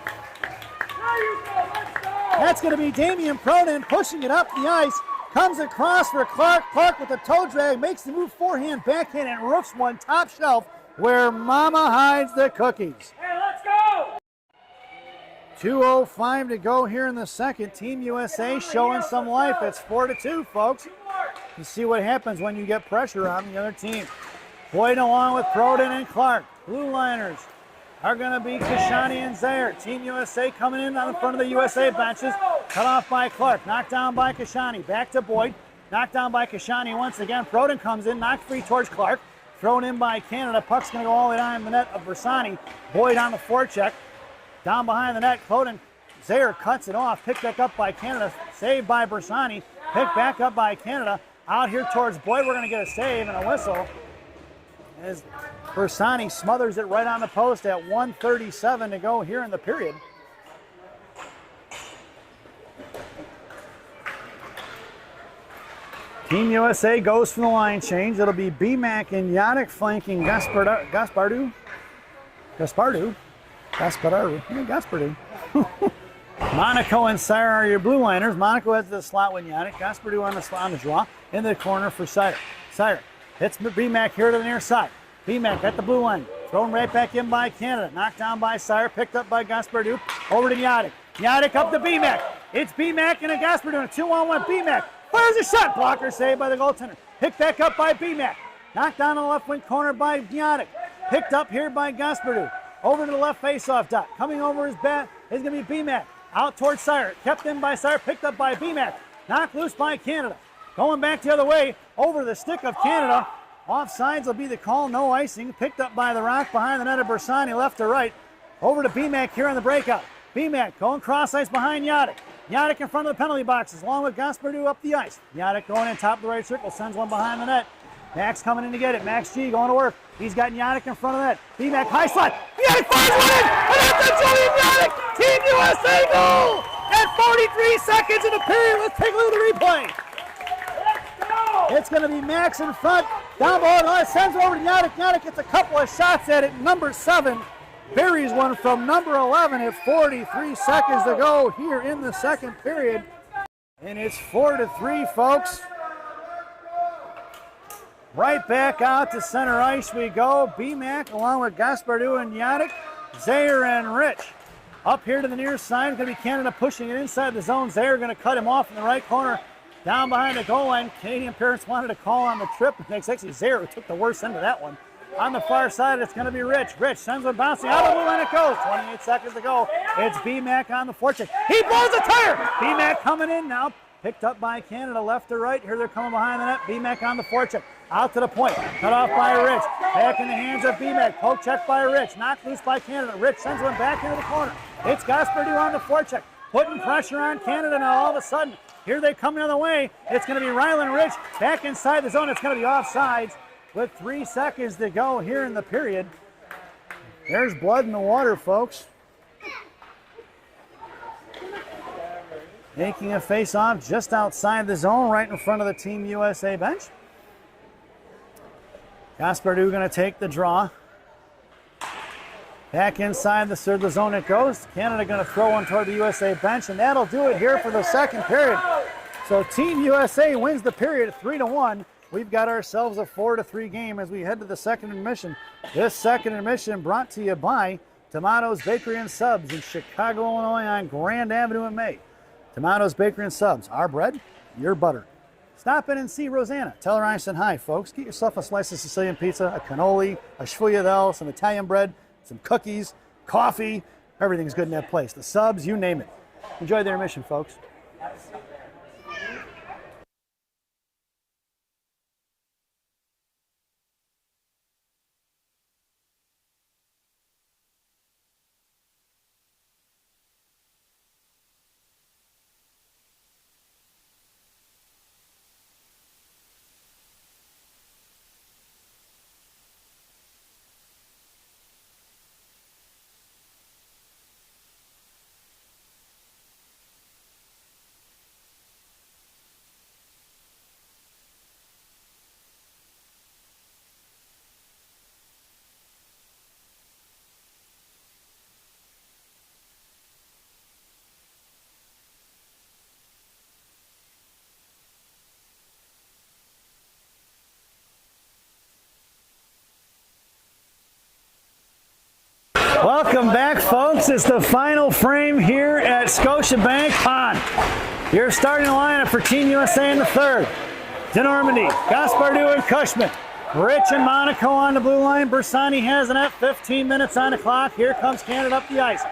That's going to be Damian Proden pushing it up the ice. Comes across for Clark. Clark with the toe drag. Makes the move forehand, backhand, and roofs one top shelf where Mama hides the cookies. Hey, let's go! 2:05 to go here in the second. Team USA showing some life. It's 4-2, folks. You see what happens when you get pressure on the other team. Boyd along with Proden and Clark. Blue liners are going to be Kashani and Zaire. Team USA coming in on the front of the USA benches. Cut off by Clark. Knocked down by Kashani. Back to Boyd. Knocked down by Kashani once again. Proden comes in. Knocked free towards Clark. Thrown in by Canada. Puck's going to go all the way down the net of Bersani. Boyd on the forecheck. Down behind the net. Proden. Zaire cuts it off. Picked back up by Canada. Saved by Bersani. Picked back up by Canada. Out here towards Boyd. We're going to get a save and a whistle as Bersani smothers it right on the post at 1:37 to go here in the period. Team USA goes for the line change. It'll be BMAC and Yannick flanking Gaspardu. Monaco and Sire are your blue liners. Monaco has the slot with Yannick. Gaspardu on the draw. In the corner for Sire. Sire hits BMAC here to the near side. BMAC at the blue line. Thrown right back in by Canada. Knocked down by Sire. Picked up by Gaspardu. Over to Yannick. Yannick up to BMAC. It's BMAC and a Gaspardu. A 2-on-1 BMAC. Fires a shot. Blocker saved by the goaltender. Picked back up by BMAC. Knocked down on the left wing corner by Yannick. Picked up here by Gaspardu. Over to the left faceoff dot. Coming over his bat is going to be BMAC. Out towards Sire. Kept in by Sire. Picked up by BMAC. Knocked loose by Canada. Going back the other way. Over the stick of Canada. Offsides will be the call. No icing. Picked up by the rock behind the net of Bersani. Left to right. Over to BMAC here on the breakout. BMAC going cross ice behind Yannick. Yannick in front of the penalty boxes along with Gaspardu up the ice. Yannick going in top of the right circle. Sends one behind the net. Max coming in to get it. Max G going to work. He's got Yannick in front of that. BMAC high slot. Yannick fires one in. And that's a Julian Yannick. Team USA goal at 43 seconds in the period. Let's take a look at the replay. It's going to be Max in front. Down below. Sends it over to Yannick. Yannick gets a couple of shots at it. Number 7 buries one from number 11 at 43 seconds to go here in the second period. And it's 4-3, folks. Right back out to center ice we go. BMAC along with Gaspardu and Yannick. Zaire and Rich. Up here to the near side. It's going to be Canada pushing it inside the zone. Zaire going to cut him off in the right corner. Down behind the goal line. Canadian parents wanted to call on the trip. It's actually Zaire who took the worst end of that one. On the far side, it's going to be Rich. Rich sends one bouncing out of the blue line. It goes. 28 seconds to go. It's BMAC on the forecheck. He blows a tire. BMAC coming in now. Picked up by Canada left to right. Here they're coming behind the net. BMAC on the forecheck. Out to the point. Cut off by Rich. Back in the hands of BMAC. Poke check by Rich. Knocked loose by Canada. Rich sends one back into the corner. It's Gaspardu on the forecheck. Putting pressure on Canada now all of a sudden. Here they come the other way. It's going to be Rylan Rich back inside the zone. It's going to be offsides with 3 seconds to go here in the period. There's blood in the water, folks. Making a face-off just outside the zone, right in front of the Team USA bench. Gaspardu going to take the draw. Back inside the zone it goes. Canada going to throw one toward the USA bench, and that'll do it here for the second period. So Team USA wins the period 3-1. We've got ourselves a 4-3 game as we head to the second intermission. This second intermission brought to you by Tomatoes Bakery and Subs in Chicago, Illinois on Grand Avenue in May. Tomatoes Bakery and Subs, our bread, your butter. Stop in and see Rosanna. Tell her I said hi, folks. Get yourself a slice of Sicilian pizza, a cannoli, a sfogliatelle, some Italian bread, some cookies, coffee. Everything's good in that place. The subs, you name it. Enjoy the intermission, folks. Welcome back, folks. It's the final frame here at Scotiabank Pond. Your starting lineup for Team USA in the third. DeNormandy, Gaspardou, and Cushman. Rich and Monaco on the blue line. Bersani has it at 15 minutes on the clock. Here comes Canada up the ice.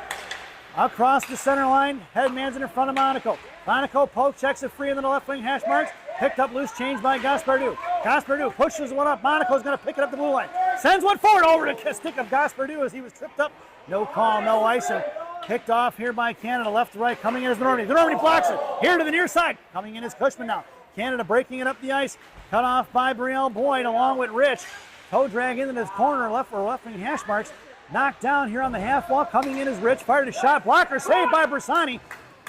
Across the center line, Hedman's in front of Monaco. Monaco poke checks it free into the left wing hash marks. Picked up loose change by Gaspardou. Gaspardou pushes one up. Monaco's going to pick it up the blue line. Sends one forward over the stick of Gaspardou as he was tripped up. No call, no icing. Picked off here by Canada, left to right. Coming in is DeNormandy. DeNormandy blocks it. Here to the near side. Coming in is Cushman now. Canada breaking it up the ice. Cut off by Brielle Boyd along with Rich. Toe drag into his corner, left wing hash marks. Knocked down here on the half wall. Coming in is Rich. Fired a shot. Blocker saved by Bersani.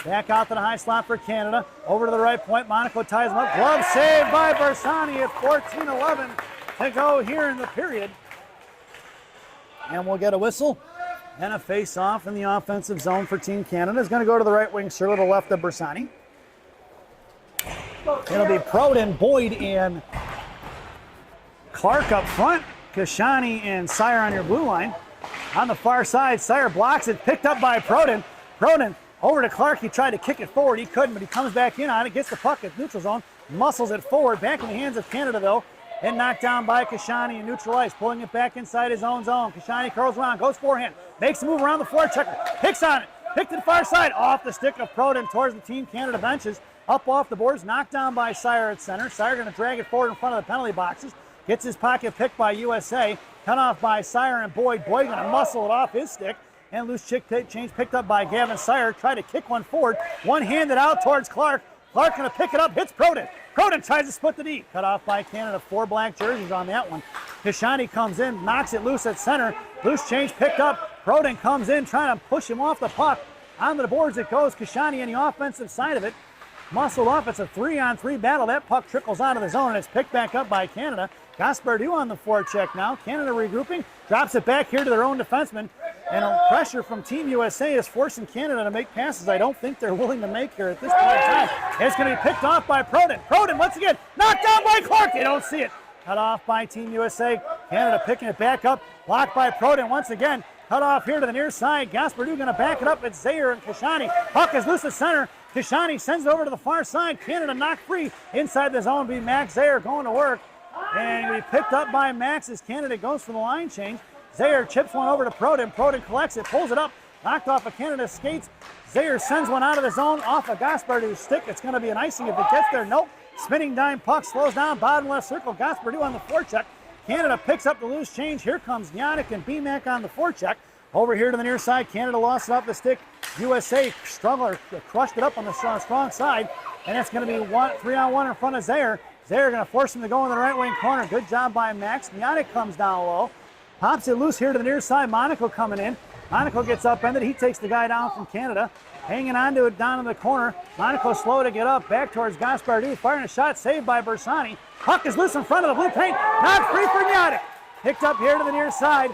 Back out to the high slot for Canada. Over to the right point. Monaco ties him up. Glove saved by Bersani at 14-11 to go here in the period. And we'll get a whistle and a face-off in the offensive zone for Team Canada. Is going to go to the right wing, circle to the left of Bersani. It'll be Proden, Boyd, and Clark up front. Kashani and Sire on your blue line. On the far side, Sire blocks it, picked up by Proden. Proden over to Clark. He tried to kick it forward. He couldn't, but he comes back in on it, gets the puck at neutral zone, muscles it forward, back in the hands of Canada, though, and knocked down by Kashani in neutral ice, pulling it back inside his own zone. Kashani curls around, goes forehand, makes a move around the floor, checker, picks on it, picked to the far side, off the stick of Proden towards the Team Canada benches, up off the boards, knocked down by Sire at center. Sire going to drag it forward in front of the penalty boxes, gets his pocket picked by USA, cut off by Sire and Boyd. Boyd going to muscle it off his stick, and loose change picked up by Gavin Sire. Tried to kick one forward, one-handed out towards Clark. Clark going to pick it up, hits Proden. Proden tries to split the D. Cut off by Canada, 4 black jerseys on that one. Kashani comes in, knocks it loose at center. Loose change picked up. Proden comes in, trying to push him off the puck. Onto the boards it goes. Kashani on the offensive side of it. Muscled off. It's a 3-on-3 battle. That puck trickles out of the zone, and it's picked back up by Canada. Gaspardou on the forecheck now. Canada regrouping. Drops it back here to their own defenseman. And pressure from Team USA is forcing Canada to make passes I don't think they're willing to make here at this point in time. It's going to be picked off by Proden. Proden, once again, knocked down by Clark. You don't see it. Cut off by Team USA. Canada picking it back up. Blocked by Proden once again. Cut off here to the near side. Gaspardou going to back it up. It's Zaire and Kashani. Puck is loose at center. Kashani sends it over to the far side. Canada knocked free. Inside the zone be Max Zaire going to work. And we picked up by Max as Canada goes for the line change. Zaire chips one over to Proden. Proden collects it, pulls it up, knocked off of Canada's skates. Zaire sends one out of the zone off of Gaspardou's stick. It's going to be an icing if it gets there. Nope. Spinning dime puck slows down, bottom left circle. Gaspardou on the forecheck. Canada picks up the loose change. Here comes Yannick and BMAC on the forecheck. Over here to the near side, Canada lost it off the stick. USA struggled, crushed it up on the strong side. And it's going to be 3-on-1 in front of Zaire. Zaire going to force him to go in the right wing corner. Good job by Max. Yannick comes down low. Pops it loose here to the near side. Monaco coming in. Monaco gets upended. He takes the guy down from Canada. Hanging on to it down in the corner. Monaco slow to get up. Back towards Gaspardou. Firing a shot. Saved by Bersani. Puck is loose in front of the blue paint. Not free for Yannick. Picked up here to the near side.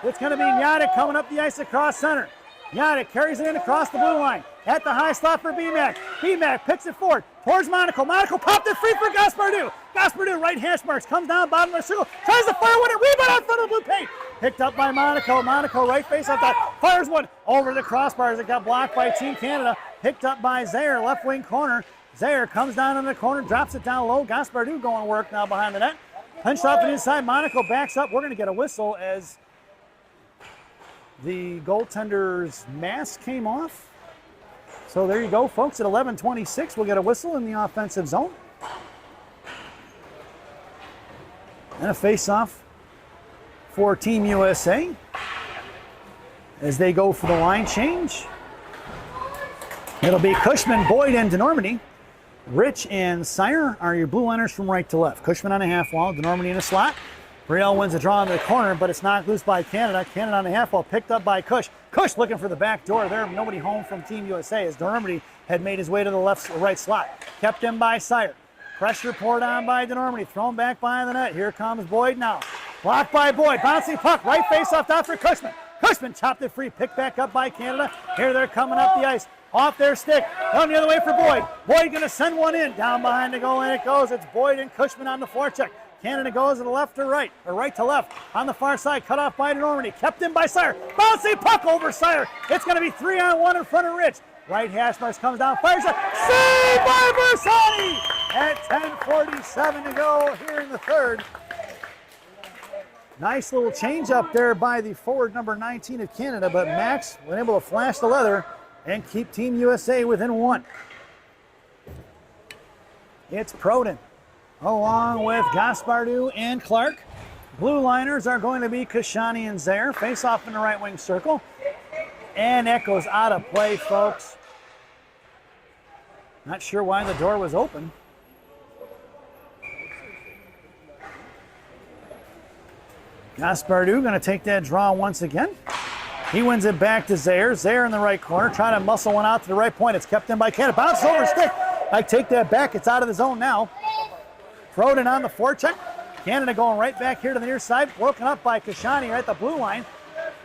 It's going to be Yannick coming up the ice across center. Yannick carries it in across the blue line. At the high slot for BMAC. BMAC picks it forward towards Monaco. Monaco popped it free for Gaspardou. Gaspardou, right hash marks, comes down bottom of the circle. Tries to fire one and rebound out front of the blue paint. Picked up by Monaco. Monaco right face up top. Fires one over the crossbars. It got blocked by Team Canada. Picked up by Zaire, left wing corner. Zaire comes down in the corner, drops it down low. Gaspardou going to work now behind the net. Punched off the inside. Monaco backs up. We're going to get a whistle as the goaltender's mask came off. So there you go, folks. At 11:26, we'll get a whistle in the offensive zone. And a face-off for Team USA as they go for the line change. It'll be Cushman, Boyd, and DeNormandy. Rich and Sire are your blue liners from right to left. Cushman on a half wall, DeNormandy in a slot. Brielle wins a draw into the corner, but it's knocked loose by Canada. Canada on the half wall, picked up by Cush. Cush looking for the back door there. Nobody home from Team USA as DeNormandy had made his way to the right slot. Kept in by Sire. Pressure poured on by DeNormandy. Thrown back by the net. Here comes Boyd now. Blocked by Boyd. Bouncing puck. Right face off top for Cushman. Cushman chopped it free. Picked back up by Canada. Here they're coming up the ice. Off their stick. Down the other way for Boyd. Boyd going to send one in. Down behind the goal, and it goes. It's Boyd and Cushman on the forecheck. Canada goes to the left to right, or right to left. On the far side, cut off by Normandy. Kept in by Sire. Bouncing puck over Sire. It's going to be 3-on-1 in front of Rich. Right hash marks comes down, fires it. Saved by Bersani at 10:47 to go here in the third. Nice little change up there by the forward number 19 of Canada, but Max was able to flash the leather and keep Team USA within one. It's Proden along with Gaspardou and Clark. Blue liners are going to be Kashani and Zaire. Face off in the right wing circle. And that goes out of play, folks. Not sure why the door was open. Gaspardou going to take that draw once again. He wins it back to Zaire. Zaire in the right corner, trying to muscle one out to the right point. It's kept in by Canada. Bounces over stick. I take that back. It's out of the zone now. Proden on the forecheck. Canada going right back here to the near side. Broken up by Kashani right at the blue line.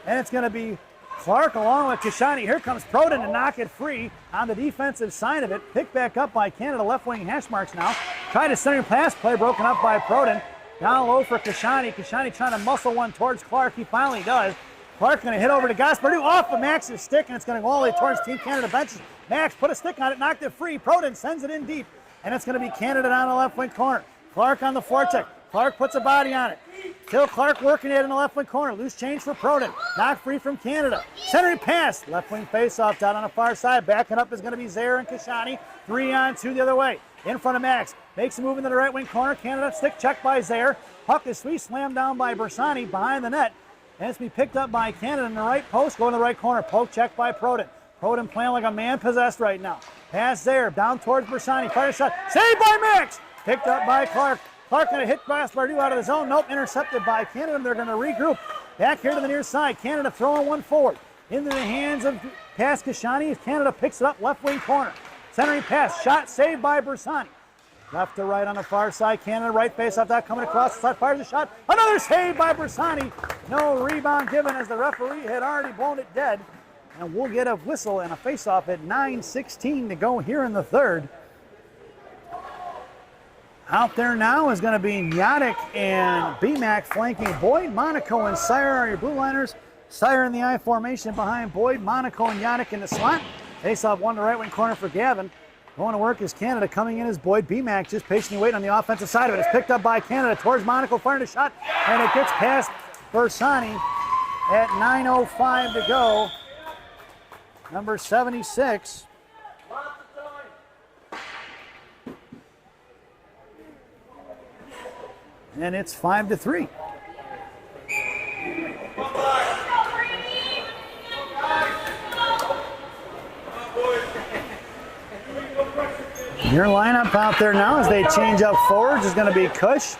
And it's going to be Clark along with Kashani. Here comes Proden to knock it free on the defensive side of it. Picked back up by Canada. Left wing hash marks now. Tried to center pass play. Broken up by Proden. Down low for Kashani. Kashani trying to muscle one towards Clark. He finally does. Clark going to hit over to Gaspardou off of Max's stick, and it's going to go all the way towards Team Canada benches. Max put a stick on it, knocked it free. Proden sends it in deep, and it's going to be Canada down the left wing corner. Clark on the forecheck. Clark puts a body on it. Till Clark working it in the left wing corner. Loose change for Proden. Knocked free from Canada. Centering pass. Left wing face-off down on the far side. Backing up is going to be Zaire and Kashani. 3-on-2 the other way. In front of Max. Makes a move into the right wing corner. Canada stick check by Zaire. Puck is sweet slammed down by Bersani behind the net. And it's to be picked up by Canada in the right post. Going to the right corner. Poke check by Proden. Proden playing like a man possessed right now. Pass Zaire. Down towards Bersani. Fire shot. Saved by Max. Picked up by Clark. Clark going to hit Gaspardou out of the zone. Nope, intercepted by Canada. They're going to regroup. Back here to the near side. Canada throwing one forward. Into the hands of pass Kashani. Canada picks it up left wing corner. Centering pass. Shot saved by Bersani. Left to right on the far side. Canada right face off that coming across the side. Fires the shot. Another save by Bersani. No rebound given as the referee had already blown it dead. And we'll get a whistle and a face off at 9:16 to go here in the third. Out there now is going to be Nyadek and BMAC flanking Boyd, Monaco, and Sire are your blue liners. Sire in the I formation behind Boyd, Monaco, and Nyadek in the slot. Face off one to right wing corner for Gavin. Going to work is Canada. Coming in is Boyd. BMAC just patiently waiting on the offensive side of it. It's picked up by Canada towards Monaco, firing a shot, and it gets past Bersani at 9:05 to go. Number 76. And it's 5-3. Your lineup out there now as they change up forwards is going to be Cush,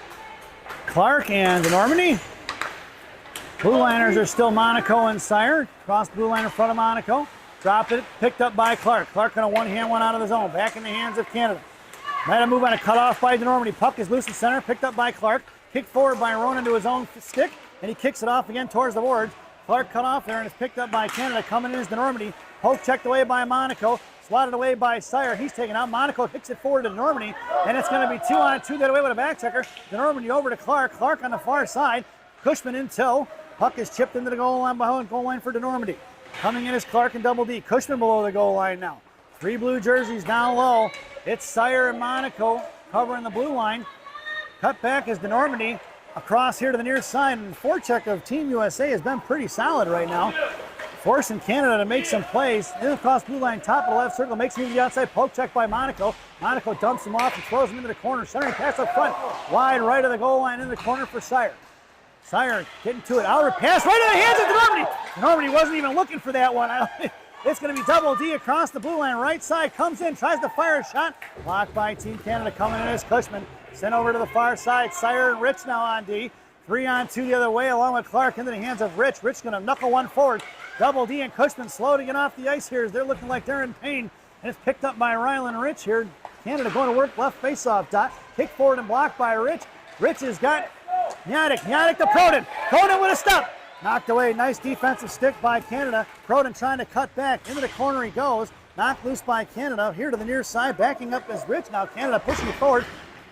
Clark, and Normandy. Blue liners are still Monaco and Sire. Cross the blue line in front of Monaco. Drop it, picked up by Clark. Clark going to one-hand one out of the zone. Back in the hands of Canada. Might have moved on a cutoff by Normandy. Puck is loose in center, picked up by Clark. Kicked forward by Ronan to his own stick, and he kicks it off again towards the boards. Clark cut off there and is picked up by Canada. Coming in is Normandy. Poke checked away by Monaco. Swatted away by Sire. He's taken out. Monaco kicks it forward to Normandy, and it's going to be 2-on-2 that away with a back checker. Normandy over to Clark. Clark on the far side. Cushman in tow. Puck is chipped into the goal line behind goal line for Normandy. Coming in is Clark and double D. Cushman below the goal line now. 3 blue jerseys down low. It's Sire and Monaco covering the blue line. Cut back is Normandy across here to the near side, and the forecheck of Team USA has been pretty solid right now. Forcing Canada to make some plays. In across blue line, top of the left circle, makes him to the outside, poke check by Monaco. Monaco dumps him off and throws him into the corner. Centering pass up front, wide right of the goal line in the corner for Sire. Sire getting to it, outer pass right in the hands of Normandy. Normandy wasn't even looking for that one. It's going to be double D across the blue line, right side, comes in, tries to fire a shot. Blocked by Team Canada, coming in as Cushman. Sent over to the far side, Sire and Rich now on D. 3-on-2 the other way, along with Clark into the hands of Rich. Rich going to knuckle one forward. Double D and Cushman slow to get off the ice here as they're looking like they're in pain. And it's picked up by Rylan Rich here. Canada going to work left faceoff dot. Kick forward and blocked by Rich. Rich has got Nyadek. Nyadek to Proden. Proden with a stop. Knocked away. Nice defensive stick by Canada. Proden trying to cut back. Into the corner he goes. Knocked loose by Canada. Here to the near side. Backing up is Rich. Now Canada pushing it forward.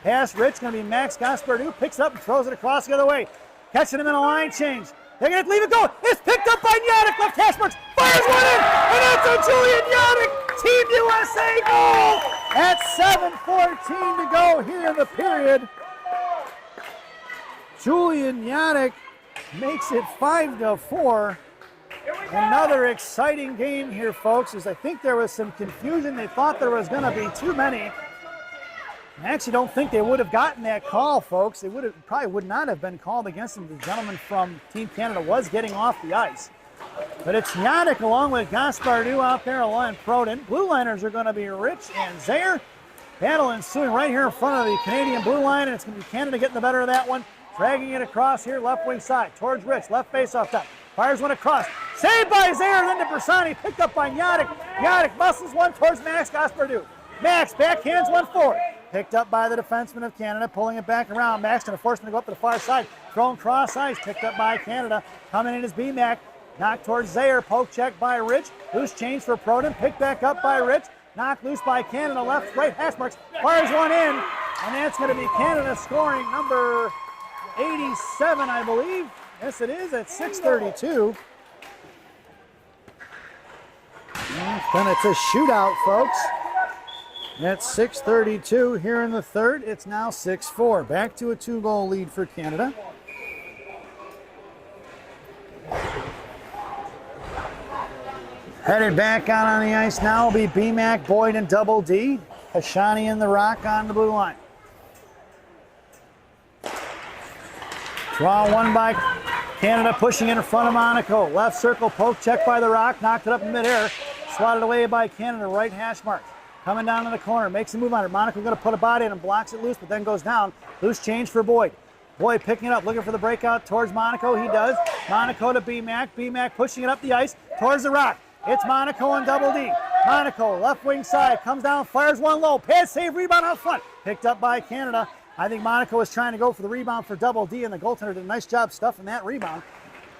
Pass Rich, going to be Max Gaspardou, picks it up and throws it across the other way. Catching him in a line change. They're going to leave it go. It's picked up by Yadic, left hash marks, fires one in, and that's a Julian Yadic Team USA goal at 7:14 to go here in the period. Julian Yadic makes it 5-4. Another exciting game here, folks, as I think there was some confusion. They thought there was going to be too many. I actually don't think they would have gotten that call, folks. It probably would not have been called against them. The gentleman from Team Canada was getting off the ice. But it's Yadic along with Gaspardou out there along Proden. Blue liners are going to be Rich and Zaire. Battle ensuing right here in front of the Canadian blue line, and it's going to be Canada getting the better of that one. Dragging it across here, left wing side, towards Rich, left face off top. Fires one across. Saved by Zaire, then to Bersani, picked up by Yadic. Yadic muscles one towards Max Gaspardou. Max backhands one forward. Picked up by the defenseman of Canada, pulling it back around. Max going to force him to go up to the far side. Thrown cross ice, picked up by Canada. Coming in is B-Mac. Knocked towards Zaire, poke check by Rich. Loose change for Proden, picked back up by Rich. Knocked loose by Canada, left, right, hash marks. Fires one in, and that's going to be Canada scoring number 87, I believe. Yes, it is at 6:32. Then it's a shootout, folks. At 6:32 here in the third. It's now 6-4. Back to a 2-goal lead for Canada. Headed back out on the ice now will be B-Mac, Boyd, and Double D. Hashani and the Rock on the blue line. Draw one by Canada, pushing in front of Monaco. Left circle, poke check by the Rock, knocked it up in midair. Swatted away by Canada, right hash mark. Coming down to the corner, makes a move on it. Monaco going to put a body in and blocks it loose, but then goes down. Loose change for Boyd. Boyd picking it up, looking for the breakout towards Monaco. He does. Monaco to B-Mac. B-Mac pushing it up the ice towards the Rock. It's Monaco and Double D. Monaco, left wing side, comes down, fires one low. Pass, save, rebound out front. Picked up by Canada. I think Monaco was trying to go for the rebound for Double D, and the goaltender did a nice job stuffing that rebound.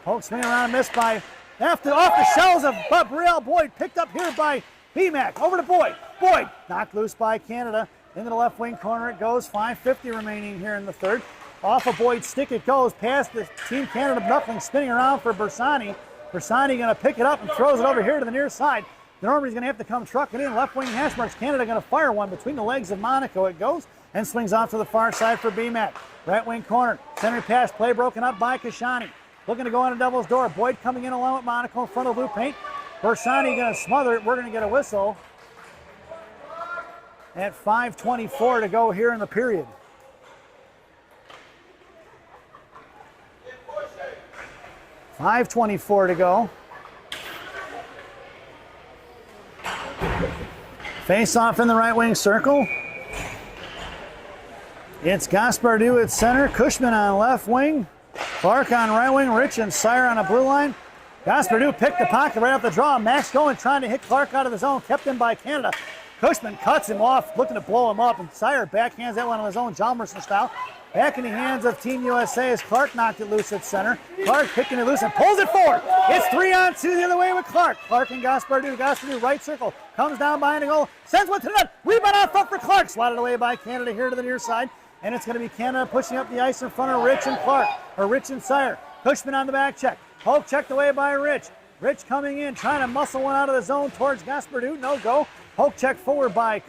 Poke swing around and missed by, off the shells of Brielle Boyd. Picked up here by B-Mac. Over to Boyd. Boyd knocked loose by Canada. Into the left wing corner it goes. 5:50 remaining here in the third. Off of Boyd's stick it goes. Past the Team Canada knuckling, spinning around for Bersani. Bersani going to pick it up and throws it over here to the near side. Normandy's going to have to come trucking in. Left wing hash marks. Canada going to fire one between the legs of Monaco. It goes and swings off to the far side for B-Mac. Right wing corner. Center pass. Play broken up by Kashani. Looking to go on a devil's door. Boyd coming in along with Monaco in front of blue paint. Bersani going to smother it. We're going to get a whistle at 5:24 to go here in the period. $5:24 to go. Face off in the right wing circle. It's Gaspardou at center. Cushman on left wing. Clark on right wing. Rich and Sire on a blue line. Gaspardou picked the pocket right off the draw. Max going, trying to hit Clark out of the zone. Kept in by Canada. Cushman cuts him off, looking to blow him up. And Sire backhands that one on his own, Jalmerson style. Back in the hands of Team USA as Clark knocked it loose at center. Clark picking it loose and pulls it forward. It's 3-on-2 the other way with Clark. Clark and Gaspardou. Gaspardou right circle. Comes down behind the goal. Sends one to the net. Rebound out front for Clark. Slotted away by Canada here to the near side. And it's going to be Canada pushing up the ice in front of Rich and Clark. Or Rich and Sire. Cushman on the back check. Poke checked away by Rich. Rich coming in, trying to muscle one out of the zone towards Gaspardou. No go. Poke check forward by,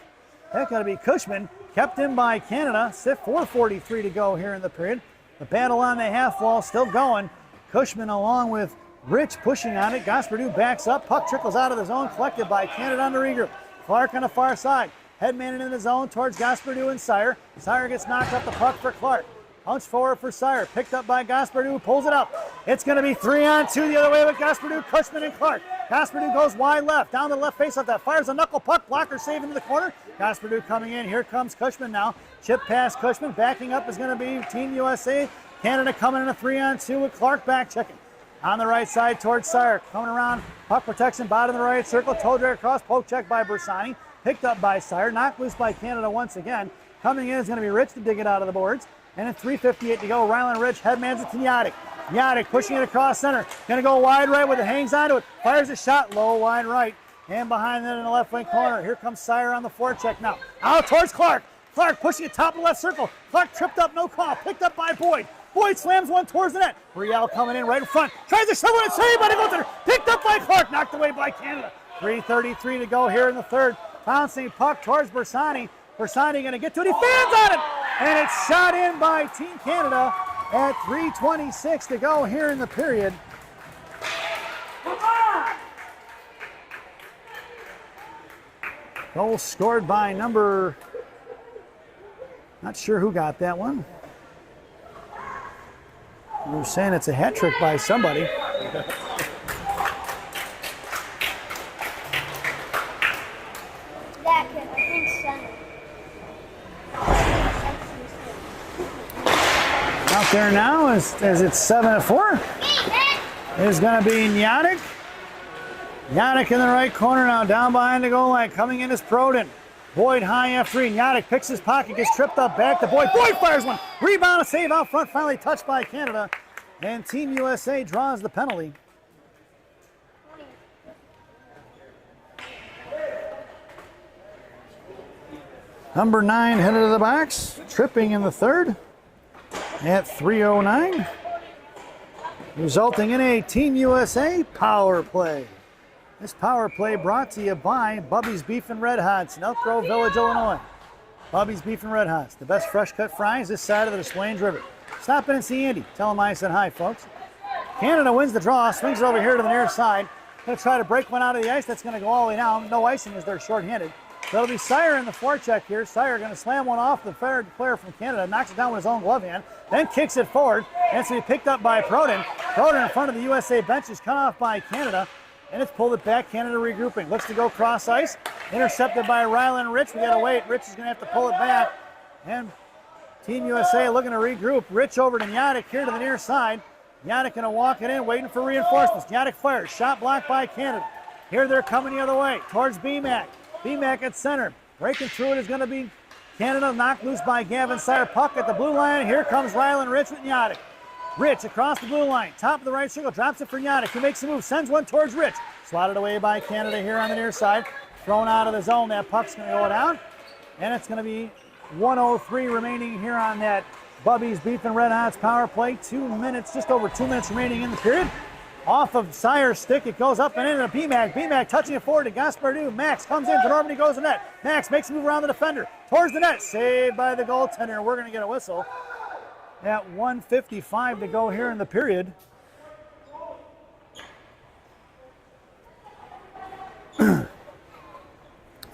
that's going to be Cushman. Kept in by Canada. 4:43 to go here in the period. The battle on the half wall still going. Cushman along with Rich pushing on it. Gaspardou backs up. Puck trickles out of the zone. Collected by Canada on the regroup. Clark on the far side. Headman in the zone towards Gaspardou and Sire. Sire gets knocked up the puck for Clark. Punch forward for Sire. Picked up by Gaspardou. Pulls it up. It's going to be 3-on-2 the other way with Gaspardou, Cushman, and Clark. Gaspardou goes wide left. Down the left face of that. Fires a knuckle puck. Blocker save into the corner. Gaspardou coming in. Here comes Cushman now. Chip past Cushman. Backing up is going to be Team USA. Canada coming in a 3-on-2 with Clark back checking. On the right side towards Sire. Coming around. Puck protection. Bottom of the right circle. Toe drag across. Poke check by Bersani. Picked up by Sire. Knocked loose by Canada once again. Coming in is going to be Rich to dig it out of the boards. And at 3:58 to go, Ryland Rich headmans it to Yadic. Yadic pushing it across center. Going to go wide right with it. Hangs onto it. Fires a shot low, wide right. And behind that in the left wing corner. Here comes Sire on the forecheck now. Out towards Clark. Clark pushing it top of the left circle. Clark tripped up, no call. Picked up by Boyd. Boyd slams one towards the net. Brielle coming in right in front. Tries to shovel it, saved by the goaltender. Picked up by Clark, knocked away by Canada. 3:33 to go here in the third. Bouncing puck towards Bersani. Bersani going to get to it. He fans on it! And it's shot in by Team Canada at 3:26 to go here in the period. Goal scored by number, not sure who got that one. You're saying it's a hat trick by somebody. Out there now, as it's 7-4, is going to be Nyadek. Nyadek in the right corner now, down behind the goal line. Coming in is Proden. Boyd high F3. Nyadek picks his pocket, gets tripped up, back to Boyd. Boyd fires one. Rebound, a save out front, finally touched by Canada. And Team USA draws the penalty. Number 9 headed to the box, tripping in the third at 3:09, resulting in a Team USA power play. This power play brought to you by Bubby's Beef and Red Hots in Elk Grove Village, Illinois. Bubby's Beef and Red Hots, the best fresh cut fries this side of the Des Plaines River. Stop in and see Andy. Tell him I said hi, folks. Canada wins the draw, swings it over here to the near side. Going to try to break one out of the ice. That's going to go all the way down. No icing as they're shorthanded. So it'll be Sire in the forecheck here. Sire going to slam one off the fair player from Canada, knocks it down with his own glove hand, then kicks it forward. And it's going to be picked up by Proden. Proden in front of the USA bench is cut off by Canada. And it's pulled it back. Canada regrouping. Looks to go cross ice. Intercepted by Rylan Rich. We got to wait. Rich is going to have to pull it back. And Team USA looking to regroup. Rich over to Nyadek here to the near side. Nyadek going to walk it in, waiting for reinforcements. Nyadek fires. Shot blocked by Canada. Here they're coming the other way towards BMAC. BMAC at center. Breaking through it is going to be Canada, knocked loose by Gavin Sire. Puck at the blue line. Here comes Rylan Rich with Nyadek. Rich across the blue line, top of the right circle, drops it for Nyadek. He makes a move, sends one towards Rich. Swatted away by Canada here on the near side. Thrown out of the zone. That puck's going to go down. And it's going to be 1:03 remaining here on that Bubby's Beef and Red Hots power play. 2 minutes, just over 2 minutes remaining in the period. Off of Sire's stick, it goes up and into BMAC. BMAC touching it forward to Gaspardou. Max comes in, to Normandy goes to net. Max makes a move around the defender, towards the net, saved by the goaltender. We're going to get a whistle at 1:55 to go here in the period.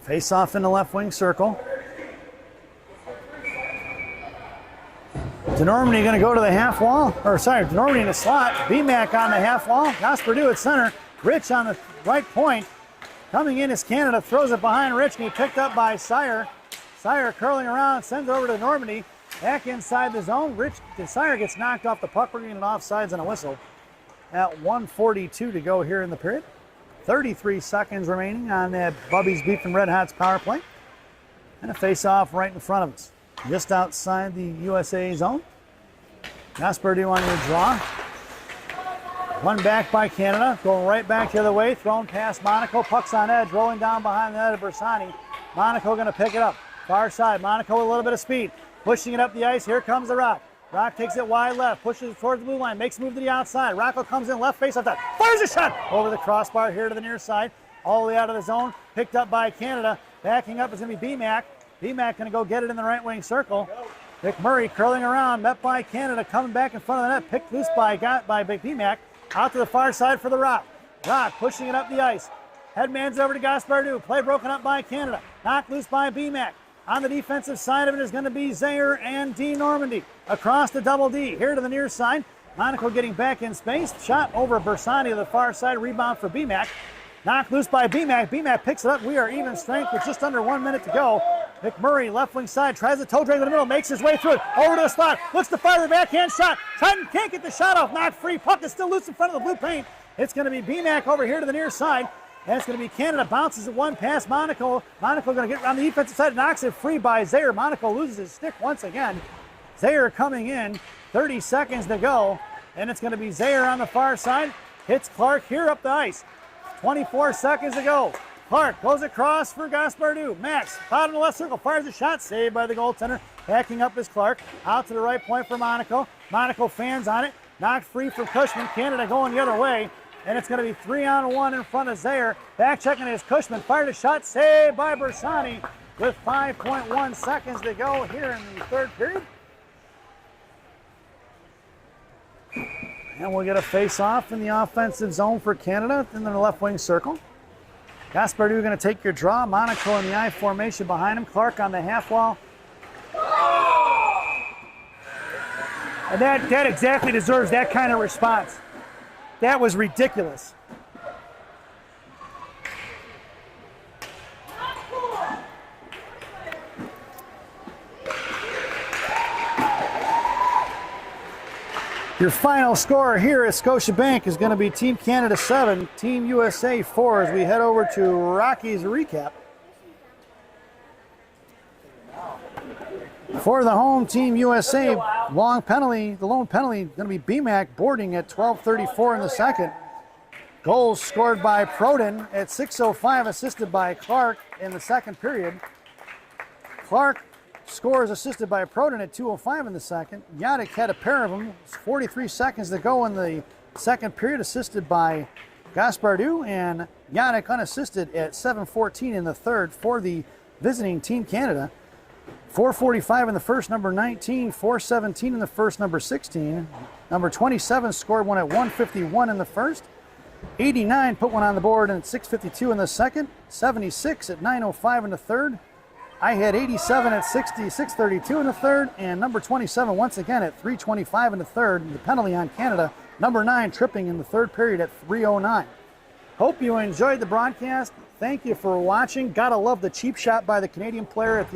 Face off in the left wing circle. DeNormandy going to go to the half wall, or sorry, DeNormandy in the slot. BMAC on the half wall. Gaspardou at center. Rich on the right point. Coming in is Canada, throws it behind Rich, and he picked up by Sire. Sire curling around, sends it over to Normandy. Back inside the zone. Sire gets knocked off the puck. We're getting an offsides and a whistle at 1:42 to go here in the period. 33 seconds remaining on that Bubby's Beef and Red Hots power play. And a face-off right in front of us. Just outside the USA zone. Gaspardou on your draw. One back by Canada. Going right back the other way. Thrown past Monaco. Puck's on edge. Rolling down behind the net of Bersani. Monaco going to pick it up. Far side. Monaco with a little bit of speed. Pushing it up the ice. Here comes the Rock. Rock takes it wide left. Pushes it towards the blue line. Makes a move to the outside. Rocco comes in left face off that. Fires a shot over the crossbar here to the near side. All the way out of the zone. Picked up by Canada. Backing up is going to be BMAC. BMAC going to go get it in the right wing circle. McMurray curling around. Met by Canada. Coming back in front of the net. Picked loose by BMAC. Out to the far side for the Rock. Rock pushing it up the ice. Headman's over to Gaspardou. Play broken up by Canada. Knocked loose by BMAC. On the defensive side of it is going to be Zaire and D. Normandy. Across the double D. Here to the near side. Monaco getting back in space. Shot over Bersani to the far side. Rebound for BMAC. Knocked loose by BMAC. BMAC picks it up. We are even strength with just under 1 minute to go. McMurray, left wing side, tries a toe drag in the middle, makes his way through it. Over to the spot. Looks to fire the backhand shot. Triton can't get the shot off. Not free. Puck is still loose in front of the blue paint. It's going to be BMAC over here to the near side. And it's going to be Canada. Bounces it one past Monaco. Monaco going to get around the defensive side. Knocks it free by Zaire. Monaco loses his stick once again. Zaire coming in. 30 seconds to go. And it's going to be Zaire on the far side. Hits Clark here up the ice. 24 seconds to go. Clark goes across for Gaspardou. Max, bottom left circle, fires a shot, saved by the goaltender. Backing up is Clark. Out to the right point for Monaco. Monaco fans on it. Knocked free from Cushman. Canada going the other way. And it's going to be 3-on-1 in front of Zaire. Back checking is Cushman. Fired a shot, saved by Bersani with 5.1 seconds to go here in the third period. And we'll get a face-off in the offensive zone for Canada in the left wing circle. Gaspardou going to take your draw. Monaco in the I formation behind him. Clark on the half wall. And that exactly deserves that kind of response. That was ridiculous. Your final score here at Scotiabank is going to be Team Canada 7, Team USA 4 as we head over to Rocky's recap. For the home Team USA, the lone penalty going to be BMAC boarding at 12:34 in the second. Goals scored by Proden at 6:05, assisted by Clark in the second period. Clark scores assisted by Proden at 2:05 in the second. Yadic had a pair of them. 43 seconds to go in the second period, assisted by Gaspardou, and Yadic unassisted at 7:14 in the third for the visiting Team Canada. 4:45 in the first, number 19. 4:17 in the first, number 16. Number 27 scored one at 1:51 in the first. 89 put one on the board at 6:52 in the second. 76 at 9:05 in the third. I had 87 at 6:32 in the third, and number 27 once again at 3:25 in the third. The penalty on Canada. Number 9 tripping in the third period at 3:09. Hope you enjoyed the broadcast. Thank you for watching. Gotta love the cheap shot by the Canadian player at the